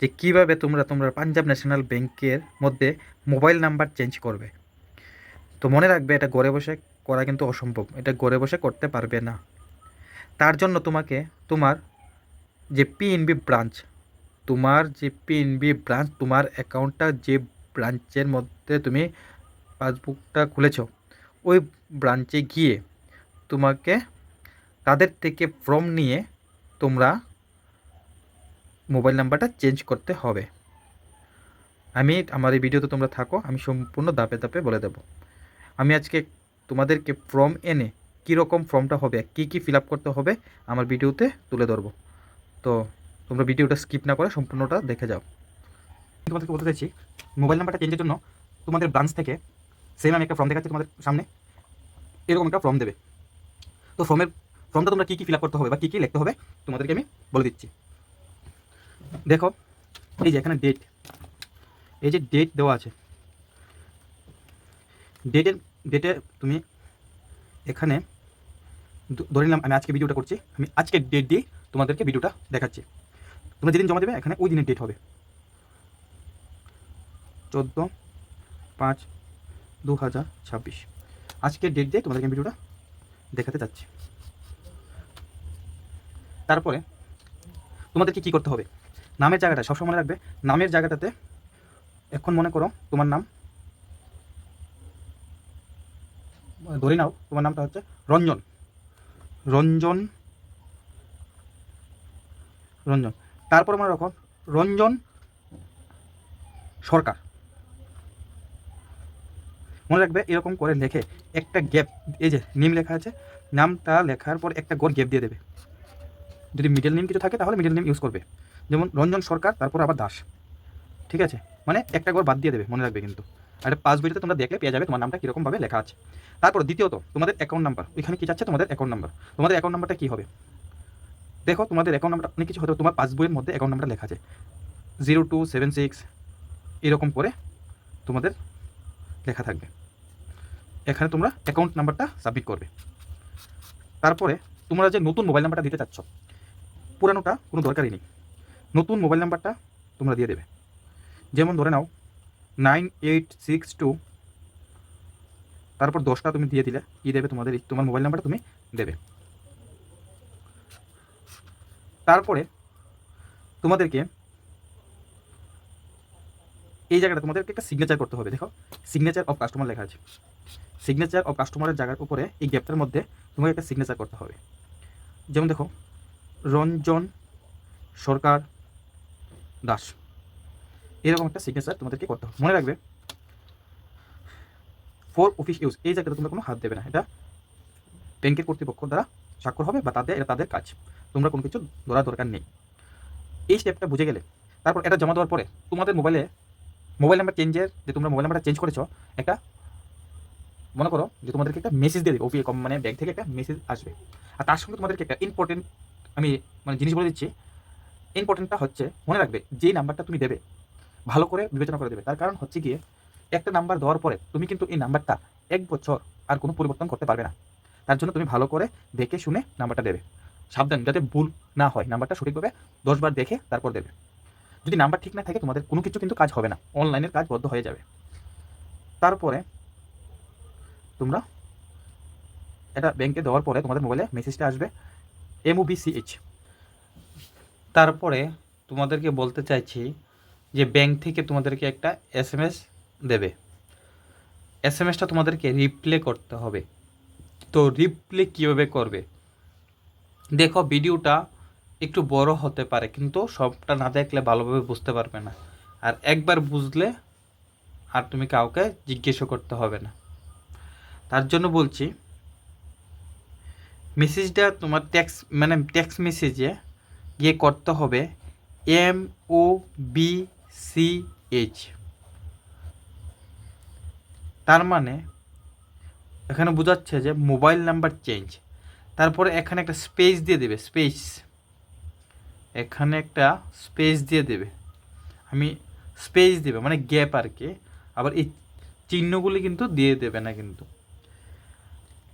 যে কীভাবে তোমরা পাঞ্জাব ন্যাশনাল ব্যাংকের মধ্যে মোবাইল নাম্বার চেঞ্জ করবে। তো মনে রাখবে, এটা ঘরে বসে করা কিন্তু অসম্ভব, এটা ঘরে বসে করতে পারবে না। তার জন্য তোমাকে তোমার যে পিএনবি ব্রাঞ্চ, তোমার অ্যাকাউন্টটা যে ব্রাঞ্চের মধ্যে তুমি পাসবুকটা খুলেছ, ওই ব্রাঞ্চে গিয়ে তোমাকে তাদের থেকে ফর্ম নিয়ে তোমরা মোবাইল নাম্বারটা চেঞ্জ করতে হবে। আমার এই ভিডিওতে তোমরা থাকো, আমি সম্পূর্ণ ধাপে ধাপে বলে দেব। আমি আজকে তোমাদেরকে ফর্ম এনে কীরকম ফর্মটা হবে, কি ফিল আপ করতে হবে আমার ভিডিওতে তুলে ধরবো। তো তোমরা ভিডিওটা স্কিপ না করে সম্পূর্ণটা দেখে যাও। তোমাদেরকে বলতে চাইছি, মোবাইল নাম্বারটা চেঞ্জের জন্য তোমাদের ব্রাঞ্চ থেকে সেম আমি একটা ফর্ম দেখাচ্ছি তোমাদের সামনে, এরকম একটা ফর্ম দেবে। তো ফর্মটা তোমরা কী ফিল আপ করতে হবে বা কী লিখতে হবে তোমাদেরকে আমি বলে দিচ্ছি। দেখো, এই যে এখানে ডেট দেওয়া আছে। ডেটে তুমি এখানে ধরে নিলাম আমি আজকে ভিডিওটা করছি, আমি আজকের ডেট দিয়ে তোমাদেরকে ভিডিওটা দেখাচ্ছি। তোমরা যেদিন জমা দেবে এখানে ওই দিনের ডেট হবে 14/5/2026। আজকের ডেট দিয়ে তোমাদেরকে ভিডিওটা দেখাতে চাচ্ছি। তারপরে তোমাদেরকে কী করতে হবে, নামের জায়গাটা সবসময় মনে রাখবে। নামের জায়গাটাতে এখন মনে করো তোমার নাম, ধরে নাও তোমার নামটা হচ্ছে রঞ্জন। তারপর মনে রাখো রঞ্জন সরকার। মনে রাখবে এরকম করে লেখে একটা গ্যাপ, এই যে নেম লেখা আছে, নামটা লেখার পর একটা গোল গ্যাপ দিয়ে দেবে। যদি মিডল নেম কিছু থাকে তাহলে মিডল নেম ইউজ করবে, যেমন রঞ্জন সরকার তারপর আবার দাস, ঠিক আছে? মানে একটা গোল বাদ দিয়ে দেবে, মনে রাখবে কিন্তু। আর পাস বইতে তোমরা দেখলে পেয়ে যাবে তোমার নামটা কীরকমভাবে লেখা আছে। তারপর দ্বিতীয়ত তোমাদের অ্যাকাউন্ট নাম্বার, ওইখানে কী চাচ্ছে তোমাদের অ্যাকাউন্ট নাম্বারটা কী হবে। দেখো তোমাদের অ্যাকাউন্ট নাম্বারটা অনেক কিছু হয়তো তোমার পাস বইয়ের মধ্যে অ্যাকাউন্ট নাম্বারটা লেখা আছে 0276 এরকম করে তোমাদের লেখা থাকবে। এখানে তোমরা অ্যাকাউন্ট নাম্বারটা সাবমিট করবে। তারপরে তোমরা যে নতুন মোবাইল নাম্বারটা দিতে চাচ্ছ, পুরানোটা কোনো দরকারই নেই, নতুন মোবাইল নাম্বারটা তোমরা দিয়ে দেবে। যেমন ধরে নাও 9862, তারপর 10টা তুমি দিয়ে দিলে কি দেবে, তোমার মোবাইল নাম্বারটা তুমি দেবে। তারপরে তোমাদেরকে এই জায়গাটা তোমাদেরকে একটা সিগনেচার করতে হবে। দেখো, সিগনেচার অফ কাস্টমার লেখা আছে। সিগনেচার অফ কাস্টমারের জায়গার উপরে এই গ্যাপটার মধ্যে তোমাকে একটা সিগনেচার করতে হবে। যেমন দেখো, রঞ্জন সরকার দাস, এরকম একটা সিগনেচার তোমাদেরকে করতে হবে। মনে রাখবে ফর অফিস ইউজ, এই জায়গাটা তোমরা কোনো হাত দেবে না, এটা ব্যাংকের কর্তৃপক্ষ দ্বারা স্বাক্ষর হবে বা এটা তাদের কাজ, তোমরা কোনো কিছু ধরার দরকার নেই। এই স্টেপটা বুঝে গেলে তারপর এটা জমা দেওয়ার পরে তোমাদের মোবাইল নাম্বার চেঞ্জের যে তোমরা মোবাইল নাম্বারটা চেঞ্জ করেছো, একটা মনে করো যে তোমাদেরকে একটা মেসেজ দিয়ে দেবে, মানে ব্যাংক থেকে একটা মেসেজ আসবে। আর তার সঙ্গে তোমাদেরকে একটা ইম্পর্টেন্ট জিনিস বলে দিচ্ছি। ইম্পর্টেন্টটা হচ্ছে মনে রাখবে যেই নাম্বারটা তুমি দেবে ভালো করে বিবেচনা করে দেবে। তার কারণ হচ্ছে গিয়ে একটা নাম্বার দেওয়ার পরে তুমি কিন্তু এই নাম্বারটা 1 বছর আর কোনো পরিবর্তন করতে পারবে না। তার জন্য তুমি ভালো করে দেখে শুনে নাম্বারটা দেবে, সাবধান যাতে ভুল না হয়, নাম্বারটা সঠিকভাবে 10 বার দেখে তারপর দেবে। যদি নাম্বার ঠিক না থাকে তোমাদের কোনো কিছু কিন্তু কাজ হবে না, অনলাইনের কাজ বন্ধ হয়ে যাবে। তারপরে তোমরা এটা ব্যাংকে দেওয়ার পরে তোমাদের মোবাইলে মেসেজটা আসবে MOBCH। তারপরে তোমাদেরকে বলতে চাইছি যে ব্যাংক থেকে তোমাদেরকে একটা SMS দেবে। SMSটা তোমাদেরকে রিপ্লে করতে হবে। তো রিপ্লে কীভাবে করবে, দেখো ভিডিওটা একটু বড় হতে পারে, কিন্তু সবটা না দেখলে ভালোভাবে বুঝতে পারবে না। আর একবার বুঝলে আর তুমি কাউকে জিজ্ঞেসও করতে হবে না। তার জন্য বলছি, মেসেজটা তোমার টেক্সট মেসেজে গিয়ে করতে হবে MOBCH। তার মানে এখানে বোঝাচ্ছে যে মোবাইল নাম্বার চেঞ্জ। তারপরে এখানে একটা স্পেস দিয়ে দেবে, এখানে একটা স্পেস দিয়ে দেবে, স্পেস দেবে মানে গ্যাপ আর কি। আবার এই চিহ্নগুলি কিন্তু দিয়ে দেবে না, কিন্তু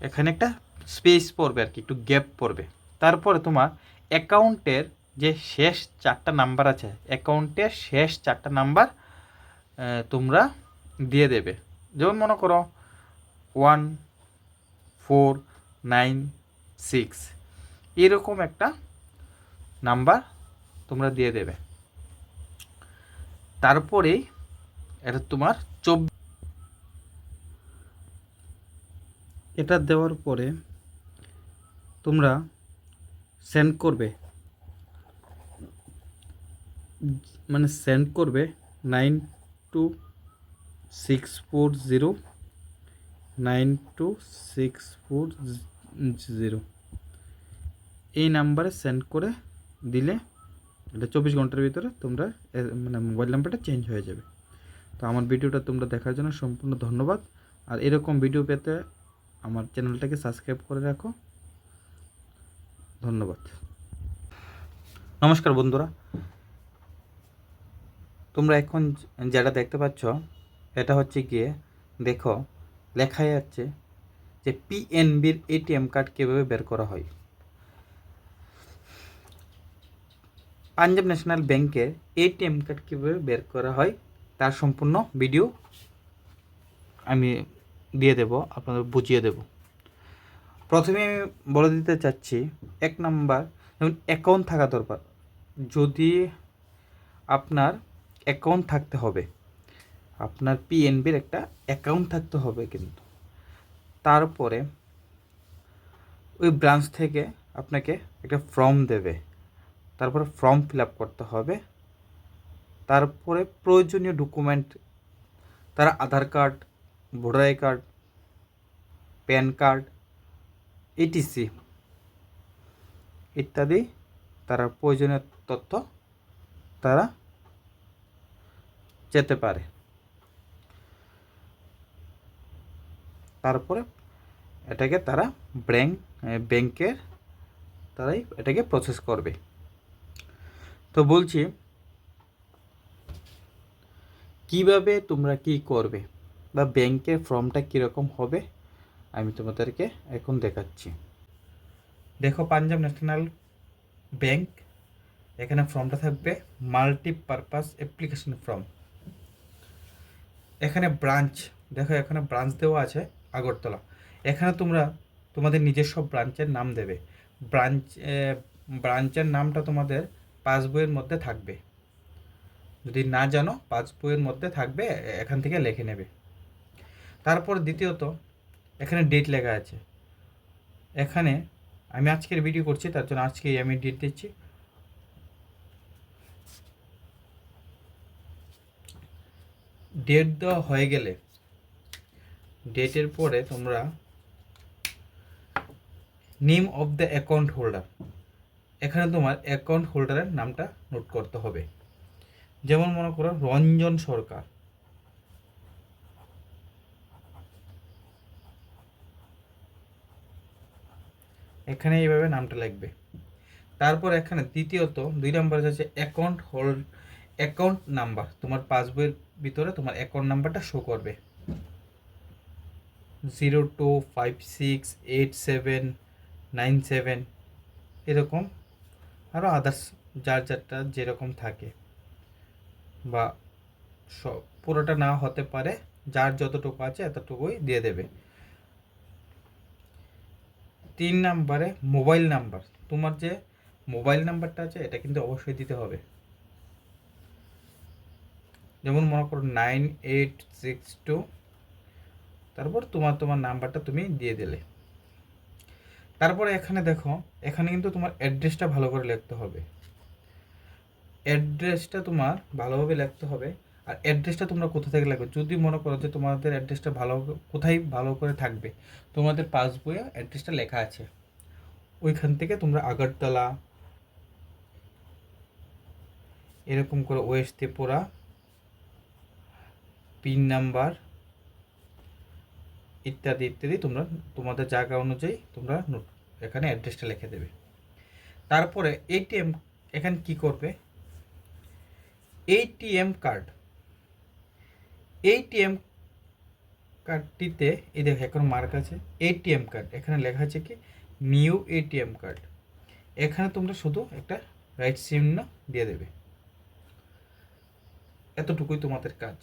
এখানে একটা স্পেস পড়বে আর কি, একটু গ্যাপ পড়বে। তারপরে তোমার অ্যাকাউন্টের যে শেষ 4টা নাম্বার আছে, অ্যাকাউন্টের শেষ 4টা নাম্বার তোমরা দিয়ে দেবে। যেমন মনে করো 1496, এরকম একটা নাম্বার তোমরা দিয়ে দেবে। তারপরেই এটা তোমার এটা দেওয়ার পরে তোমরা সেন্ড করবে, মানে সেন্ড করবে 92640 এই নাম্বারে সেন্ড করে দিলে এটা 24 ঘন্টার ভিতরে তোমরা মানে মোবাইল নাম্বারটা চেঞ্জ হয়ে যাবে। তো আমার ভিডিওটা তোমরা দেখার জন্য সম্পূর্ণ ধন্যবাদ। আর এরকম ভিডিও পেতে আমার চ্যানেলটাকে সাবস্ক্রাইব করে রাখো। ধন্যবাদ। নমস্কার বন্ধুরা, তোমরা এখন যেটা দেখতে পাচ্ছ এটা হচ্ছে গিয়ে দেখো লেখা যাচ্ছে যে PNBর ATM কার্ড কীভাবে বের করা হয়। পাঞ্জাব ন্যাশনাল ব্যাংকের ATM কার্ড কীভাবে বের করা হয় তার সম্পূর্ণ ভিডিও আমি দিয়ে দেব, আপনাদের বুঝিয়ে দেব। প্রথমে আমি বলে দিতে চাচ্ছি, 1 নাম্বার যেমন অ্যাকাউন্ট থাকা দরকার। যদি আপনার অ্যাকাউন্ট থাকতে হবে, আপনার PNBর একটা অ্যাকাউন্ট থাকতে হবে কিন্তু। তারপরে ওই ব্রাঞ্চ থেকে আপনাকে একটা ফর্ম দেবে, তারপরে ফর্ম ফিল আপ করতে হবে। তারপরে প্রয়োজনীয় ডকুমেন্ট তারা Aadhaar card, voter I card, PAN card, ETC ইত্যাদি তারা প্রয়োজনীয় তথ্য তারা যেতে পারে। তারপরে এটাকে তারা ব্যাংকের তারাই এটাকে প্রসেস করবে। তো বলছি কিভাবে তোমরা কি করবে বা ব্যাংকের ফর্মটা কীরকম হবে আমি তোমাদেরকে এখন দেখাচ্ছি। দেখো পাঞ্জাব ন্যাশনাল ব্যাংক, এখানে ফর্মটা থাকবে মাল্টিপারপাস অ্যাপ্লিকেশন ফর্ম। এখানে ব্রাঞ্চ, দেখো এখানে ব্রাঞ্চ দেওয়া আছে আগরতলা। এখানে তোমরা তোমাদের নিজস্ব ব্রাঞ্চের নাম দেবে। ব্রাঞ্চের নামটা তোমাদের পাসবইয়ের মধ্যে থাকবে, যদি না জানো পাসবইয়ের মধ্যে থাকবে, এখান থেকে লিখে নেবে। তারপর দ্বিতীয়ত এখানে ডেট লেখা আছে। এখানে আমি আজকের ভিডিও করছি তার জন্য আজকেই আমি ডেট দিচ্ছি। ডেট দেওয়া হয়ে গেলে ডেটের পরে তোমরা name of the account holder, এখানে তোমার অ্যাকাউন্ট হোল্ডারের নামটা নোট করতে হবে। যেমন মনে করো রঞ্জন সরকার, এখানে এইভাবে নামটা লিখবে। তারপর এখানে দ্বিতীয়ত 2 নম্বরে আছে অ্যাকাউন্ট নাম্বার, তোমার পাসবইয়ের ভিতরে তোমার অ্যাকাউন্ট নাম্বারটা শো করবে 02568797 এরকম, আরও আদার্স যার যারটা যেরকম থাকে, বা সব পুরোটা না হতে পারে, যার যতটুকু আছে এতটুকুই দিয়ে দেবে। 3 নাম্বারে মোবাইল নাম্বার, তোমার যে মোবাইল নাম্বারটা আছে এটা কিন্তু অবশ্যই দিতে হবে। যেমন মনে করো 9862, তারপর তোমার নাম্বারটা তুমি দিয়ে দিলে। তারপরে এখানে দেখো, এখানে কিন্তু তোমার অ্যাড্রেসটা ভালো করে লিখতে হবে। অ্যাড্রেসটা তোমার ভালোভাবে লিখতে হবে। আর অ্যাড্রেসটা তোমরা কোথা থেকে লাগবে, যদি মনে করো যে তোমাদের অ্যাড্রেসটা কোথায় ভালো করে থাকবে, তোমাদের পাসবইয়ে অ্যাড্রেসটা লেখা আছে, ওইখান থেকে তোমরা আগরতলা এরকম করে ওয়েস্ট ত্রিপুরা পিন নাম্বার ইত্যাদি ইত্যাদি তোমরা তোমাদের জায়গা অনুযায়ী তোমরা এখানে অ্যাড্রেসটা লিখে দেবে। তারপরে এটিএম, এখানে কি করবে, এটিএম কার্ডটিতে এই দেখো এখন মার্ক আছে এটিএম কার্ড, এখানে লেখা আছে কি নিউ এটিএম কার্ড। এখানে তোমরা শুধু একটা রাইট চিহ্ন দিয়ে দেবে, এতটুকুই তোমাদের কাজ।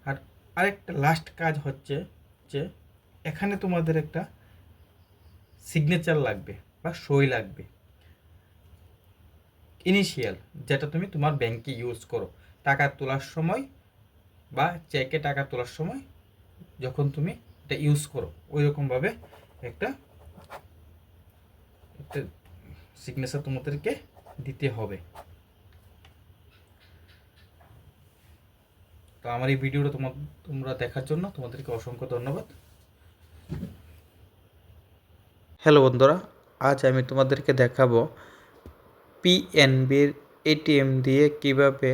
আর আরেকটা লাস্ট কাজ হচ্ছে যে এখানে তোমাদের একটা সিগনেচার লাগবে বা সই লাগবে, ইনিশিয়াল, যেটা তুমি তোমার ব্যাংকে ইউজ করো টাকা তোলার সময় বা চেকে টাকা তোলার সময়, যখন তুমি এটা ইউজ করো ওই রকমভাবে একটা সিগনেচার তোমাদেরকে দিতে হবে। তো আমার এই ভিডিওটা তোমরা দেখার জন্য তোমাদেরকে অসংখ্য ধন্যবাদ। হ্যালো বন্ধুরা, আজ আমি তোমাদেরকে দেখাবো পিএনবির এটিএম দিয়ে কিভাবে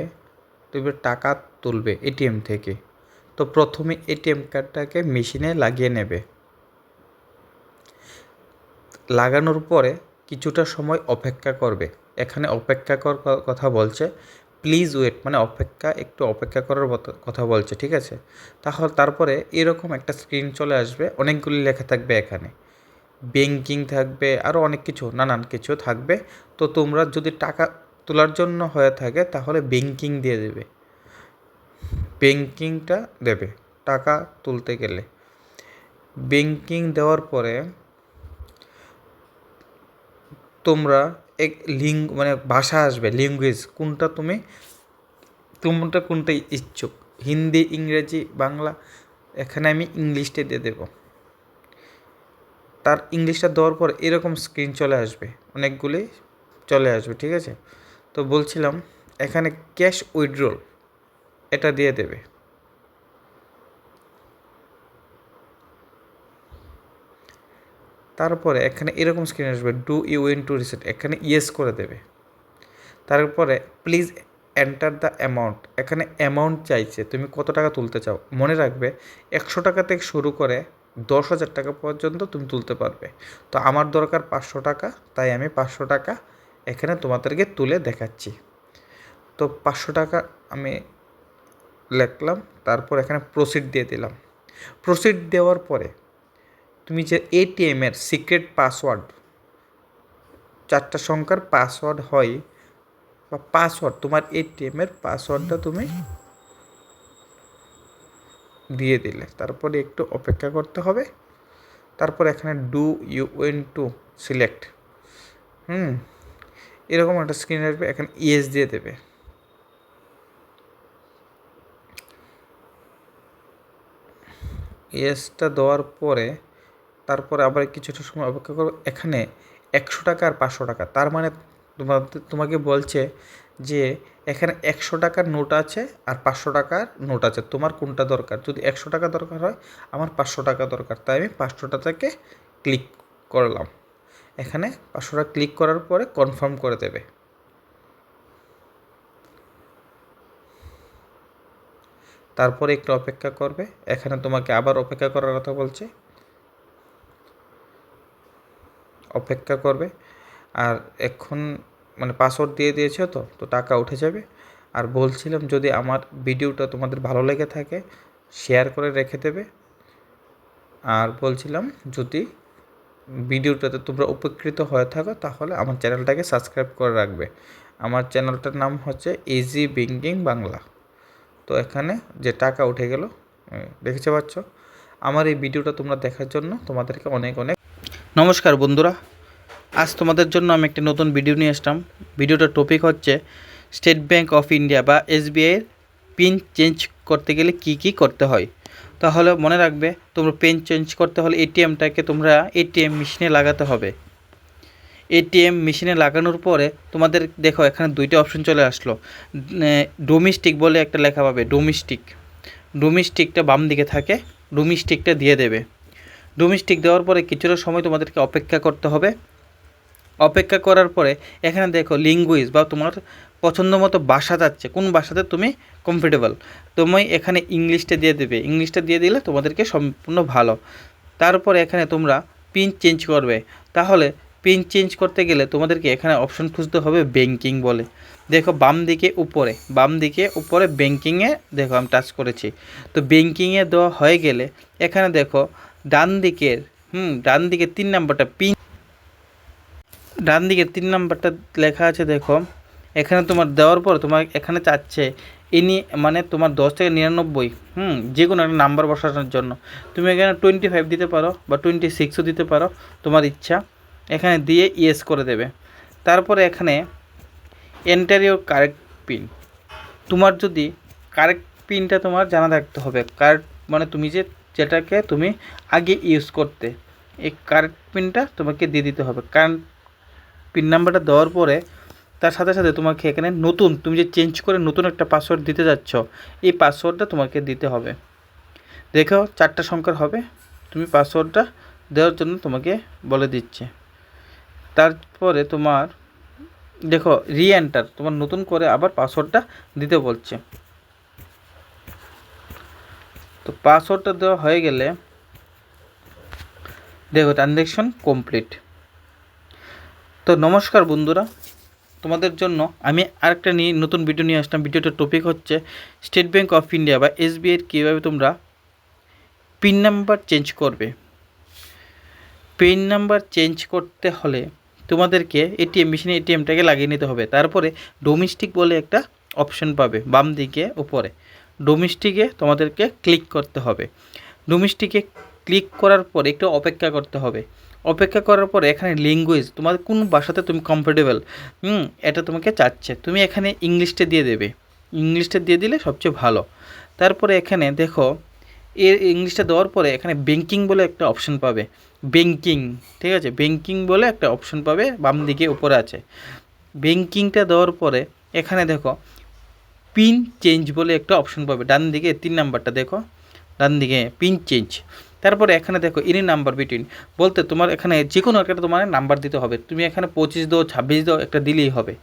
তুমি টাকা তুলবে এটিএম থেকে। তো প্রথমে এটিএম কার্ডটাকে মেশিনে লাগিয়ে নেবে। লাগানোর পরে কিছুটা সময় অপেক্ষা করবে। এখানে অপেক্ষা কথা বলছে, প্লিজ ওয়েট, মানে একটু অপেক্ষা করার কথা বলছে, ঠিক আছে। তারপরে এরকম একটা স্ক্রিন চলে আসবে, অনেকগুলি লেখা থাকবে, এখানে ব্যাংকিং থাকবে, আরও অনেক কিছু, নানান কিছু থাকবে। তো তোমরা যদি টাকা তোলার জন্য হয়ে থাকে তাহলে ব্যাংকিং দিয়ে দেবে, ব্যাংকিংটা দেবে টাকা তুলতে গেলে। ব্যাংকিং দেওয়ার পরে তোমরা এক মানে ভাষা আসবে, ল্যাঙ্গুয়েজ কোনটা ইচ্ছুক, হিন্দি, ইংরেজি, বাংলা। এখানে আমি ইংলিশটা দিয়ে দেব। তার ইংলিশটা দেওয়ার পর এরকম স্ক্রিন চলে আসবে, অনেকগুলি চলে আসবে, ঠিক আছে। তো বলছিলাম এখানে ক্যাশ উইথড্রল এটা দিয়ে দেবে। তারপরে এখানে এরকম স্ক্রিন আসবে, do you want to reset, এখানে ইয়েস করে দেবে। তারপরে প্লিজ এন্টার দ্য অ্যামাউন্ট, এখানে অ্যামাউন্ট চাইছে, তুমি কত টাকা তুলতে চাও। মনে রাখবে 100 টাকা থেকে শুরু করে 10,000 টাকা পর্যন্ত তুমি তুলতে পারবে। তো আমার দরকার 500 টাকা, তাই আমি 500 টাকা এখানে তোমাদেরকে তুলে দেখাচ্ছি। তো 500 টাকা আমি লিখলাম, তারপর এখানে প্রসিড দিয়ে দিলাম। প্রসিড দেওয়ার পরে তুমি যে এটিএমের সিক্রেট পাসওয়ার্ড, 4টা সংখ্যার পাসওয়ার্ড হয়, বা পাসওয়ার্ড, তোমার এটিএমের পাসওয়ার্ডটা তুমি দিয়ে দিলে, তারপরে একটু অপেক্ষা করতে হবে। তারপর এখানে do you want to select, এরকম একটা স্ক্রিন আসবে, এখানে ইয়েস দিয়ে দেবে। ইয়েসটা দেওয়ার পরে তারপরে আবার কিছুটা সময় অপেক্ষা করো। এখানে 100 টাকা আর 500 টাকা, তার মানে তোমাকে বলছে যে এখানে 100 টাকার নোট আছে আর 500 টাকার নোট আছে, তোমার কোনটা দরকার। যদি 100 টাকা দরকার হয়, আমার 500 টাকা দরকার, তাই আমি 500 টাকাকে ক্লিক করলাম। এখানে 500 টাকা ক্লিক করার পরে কনফার্ম করে দেবে। তারপরে একটু অপেক্ষা করবে, এখানে তোমাকে আবার অপেক্ষা করার কথা বলছে, অপেক্ষা করবে। আর এখন মানে পাসওয়ার্ড দিয়ে দিয়েছে, তো টাকা উঠে যাবে। আর বলছিলাম যদি আমার ভিডিওটা তোমাদের ভালো লেগে থাকে শেয়ার করে রেখে দেবে। আর বলছিলাম যদি ভিডিওটাতে তোমরা উপকৃত হয়ে থাকো তাহলে আমার চ্যানেলটাকে সাবস্ক্রাইব করে রাখবে। আমার চ্যানেলটার নাম হচ্ছে ইজি ব্যাংকিং বাংলা। তো এখানে যে টাকা উঠে গেল দেখতে পাচ্ছ। আমার এই ভিডিওটা তোমরা দেখার জন্য তোমাদেরকে অনেক অনেক নমস্কার বন্ধুরা। আজ তোমাদের জন্য আমি একটি নতুন ভিডিও নিয়ে আসলাম। ভিডিওটার টপিক হচ্ছে স্টেট ব্যাঙ্ক অফ ইন্ডিয়া বা এসবিআইয়ের পিন চেঞ্জ করতে গেলে কি কি করতে হয়। তাহলে মনে রাখবে তোমরা পিন চেঞ্জ করতে হলে এটিএমটাকে তোমরা এটিএম মেশিনে লাগাতে হবে। এটিএম মেশিনে লাগানোর পরে তোমাদের দেখো এখানে দুইটা অপশন চলে আসলো। ডোমেস্টিক বলে একটা লেখা পাবে, ডোমেস্টিকটা বাম দিকে থাকে, ডোমেস্টিকটা দিয়ে দেবে। ডোমেস্টিক দেওয়ার পরে কিছুটা সময় তোমাদেরকে অপেক্ষা করতে হবে। অপেক্ষা করার পরে এখানে দেখো ল্যাঙ্গুয়েজ বা তোমার পছন্দ মতো ভাষা যাচ্ছে, কোন ভাষাতে তুমি কমফোর্টেবল, তুমি এখানে ইংলিশটা দিয়ে দেবে। ইংলিশটা দিয়ে দিলে তোমাদেরকে সম্পূর্ণ ভালো। তারপরে এখানে তোমরা পিন চেঞ্জ করবে। তাহলে পিন চেঞ্জ করতে গেলে তোমাদেরকে এখানে অপশন খুঁজতে হবে ব্যাংকিং বলে। দেখো বাম দিকে উপরে ব্যাংকিংয়ে দেখো আমি টাচ করেছি। তো ব্যাংকিংয়ে দেওয়া হয়ে গেলে এখানে দেখো ডান দিকে 3 নাম্বারটা পিন, ডান দিকে 3 নাম্বারটা লেখা আছে দেখো। এখানে তোমার দেওয়ার পর তোমার এখানে চাচ্ছে মানে তোমার 10 থেকে 99 যে কোনো একটা নাম্বার বসানোর জন্য তুমি এখানে 25 দিতে পারো বা 26ও দিতে পারো, তোমার ইচ্ছা। এখানে দিয়ে ইয়েস করে দেবে। তারপরে এখানে এন্টার ইউর কারেক্ট পিন। তোমার যদি কারেক্ট পিনটা তোমার জানা থাকতে হবে। কারেক্ট মানে তুমি যেটাকে তুমি আগে ইউজ করতে, এই কারেক্ট পিনটা তোমাকে দিয়ে দিতে হবে। কারণ পিন নাম্বারটা দেওয়ার পরে তার সাথে সাথে তোমাকে এখানে তুমি যে চেঞ্জ করে নতুন একটা পাসওয়ার্ড দিতে যাচ্ছ, এই পাসওয়ার্ডটা তোমাকে দিতে হবে। দেখো 4টা সংখ্যার হবে। তুমি পাসওয়ার্ডটা দেওয়ার জন্য তোমাকে বলে দিচ্ছে। তারপরে তোমার দেখো রিএন্টার, তোমার নতুন করে আবার পাসওয়ার্ডটা দিতে বলছে। তো পাসওয়ার্ডটা দেওয়া হয়ে গেলে দেখো ট্রানজ্যাকশন কমপ্লিট। তো নমস্কার বন্ধুরা, তোমাদের জন্য আমি আরেকটা নতুন ভিডিও নিয়ে আসলাম। ভিডিওটার টপিক হচ্ছে স্টেট ব্যাঙ্ক অফ ইন্ডিয়া বা এসবিআইয়ের কীভাবে তোমরা পিন নাম্বার চেঞ্জ করবে। পিন নাম্বার চেঞ্জ করতে হলে তোমাদেরকে এটিএম মেশিনে এটিএমটাকে লাগিয়ে নিতে হবে। তারপরে ডোমেস্টিক বলে একটা অপশন পাবে বাম দিকে উপরে, ডোমেস্টিকে তোমাদেরকে ক্লিক করতে হবে। ডোমেস্টিকে ক্লিক করার পরে একটু অপেক্ষা করতে হবে। অপেক্ষা করার পরে এখানে ল্যাঙ্গুয়েজ তোমার কোন ভাষাতে তুমি কমফোর্টেবল এটা তোমাকে চাচ্ছে, তুমি এখানে ইংলিশটা দিয়ে দেবে। ইংলিশটা দিয়ে দিলে সবচেয়ে ভালো। তারপরে এখানে দেখো ইংলিশটা দেওয়ার পরে এখানে ব্যাংকিং বলে একটা অপশন পাবে। ব্যাংকিং, ঠিক আছে, ব্যাংকিং বলে একটা অপশন পাবে বাম দিকে উপরে আছে। ব্যাংকিংটা দেওয়ার পরে এখানে দেখো পিন চেঞ্জ বলে একটা অপশন পাবে ডান দিকে 3 নাম্বারটা দেখো, ডান দিকে পিন চেঞ্জ। তারপরে এখানে দেখো এনি নাম্বার বিটুইন বলতে তোমার এখানে যে কোনো একটা তোমার নাম্বার দিতে হবে। তুমি এখানে 25 দাও, 26 দাও, একটা দিলেই হবে।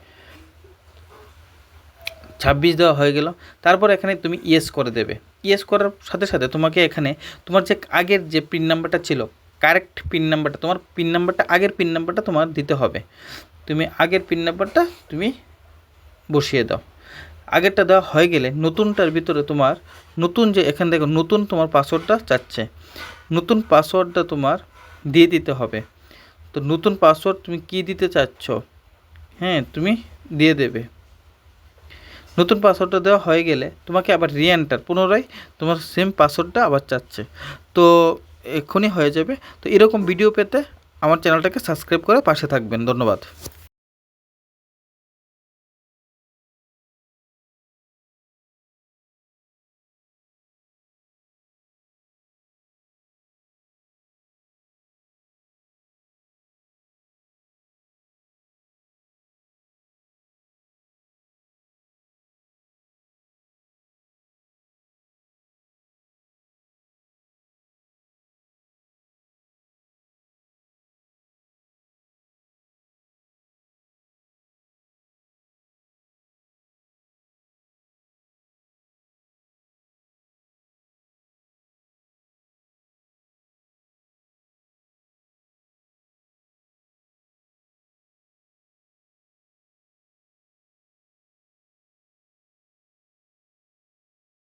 26 দেওয়া হয়ে গেল। তারপর এখানে তুমি ইয়েস করে দেবে। ইয়েস করার সাথে সাথে তোমাকে এখানে তোমার যে আগের যে পিন নাম্বারটা ছিল, কারেক্ট পিন নাম্বারটা, তোমার পিন নাম্বারটা আগের পিন নাম্বারটা তোমার দিতে হবে। তুমি আগের পিন নাম্বারটা তুমি বসিয়ে দাও। আগেরটা দেওয়া হয়ে গেলে নতুনটার ভিতরে তোমার নতুন যে এখানে দেখো নতুন তোমার পাসওয়ার্ডটা চাচ্ছে, নতুন পাসওয়ার্ডটা তোমার দিয়ে দিতে হবে। তো নতুন পাসওয়ার্ড তুমি কি দিতে চাচ্ছ তুমি দিয়ে দেবে। নতুন পাসওয়ার্ডটা দেওয়া হয়ে গেলে তোমাকে আবার রিএন্টার, পুনরায় তোমার সেম পাসওয়ার্ডটা আবার চাচ্ছে। তো এক্ষুনি হয়ে যাবে। তো এরকম ভিডিও পেতে আমার চ্যানেলটাকে সাবস্ক্রাইব করে পাশে থাকবেন। ধন্যবাদ।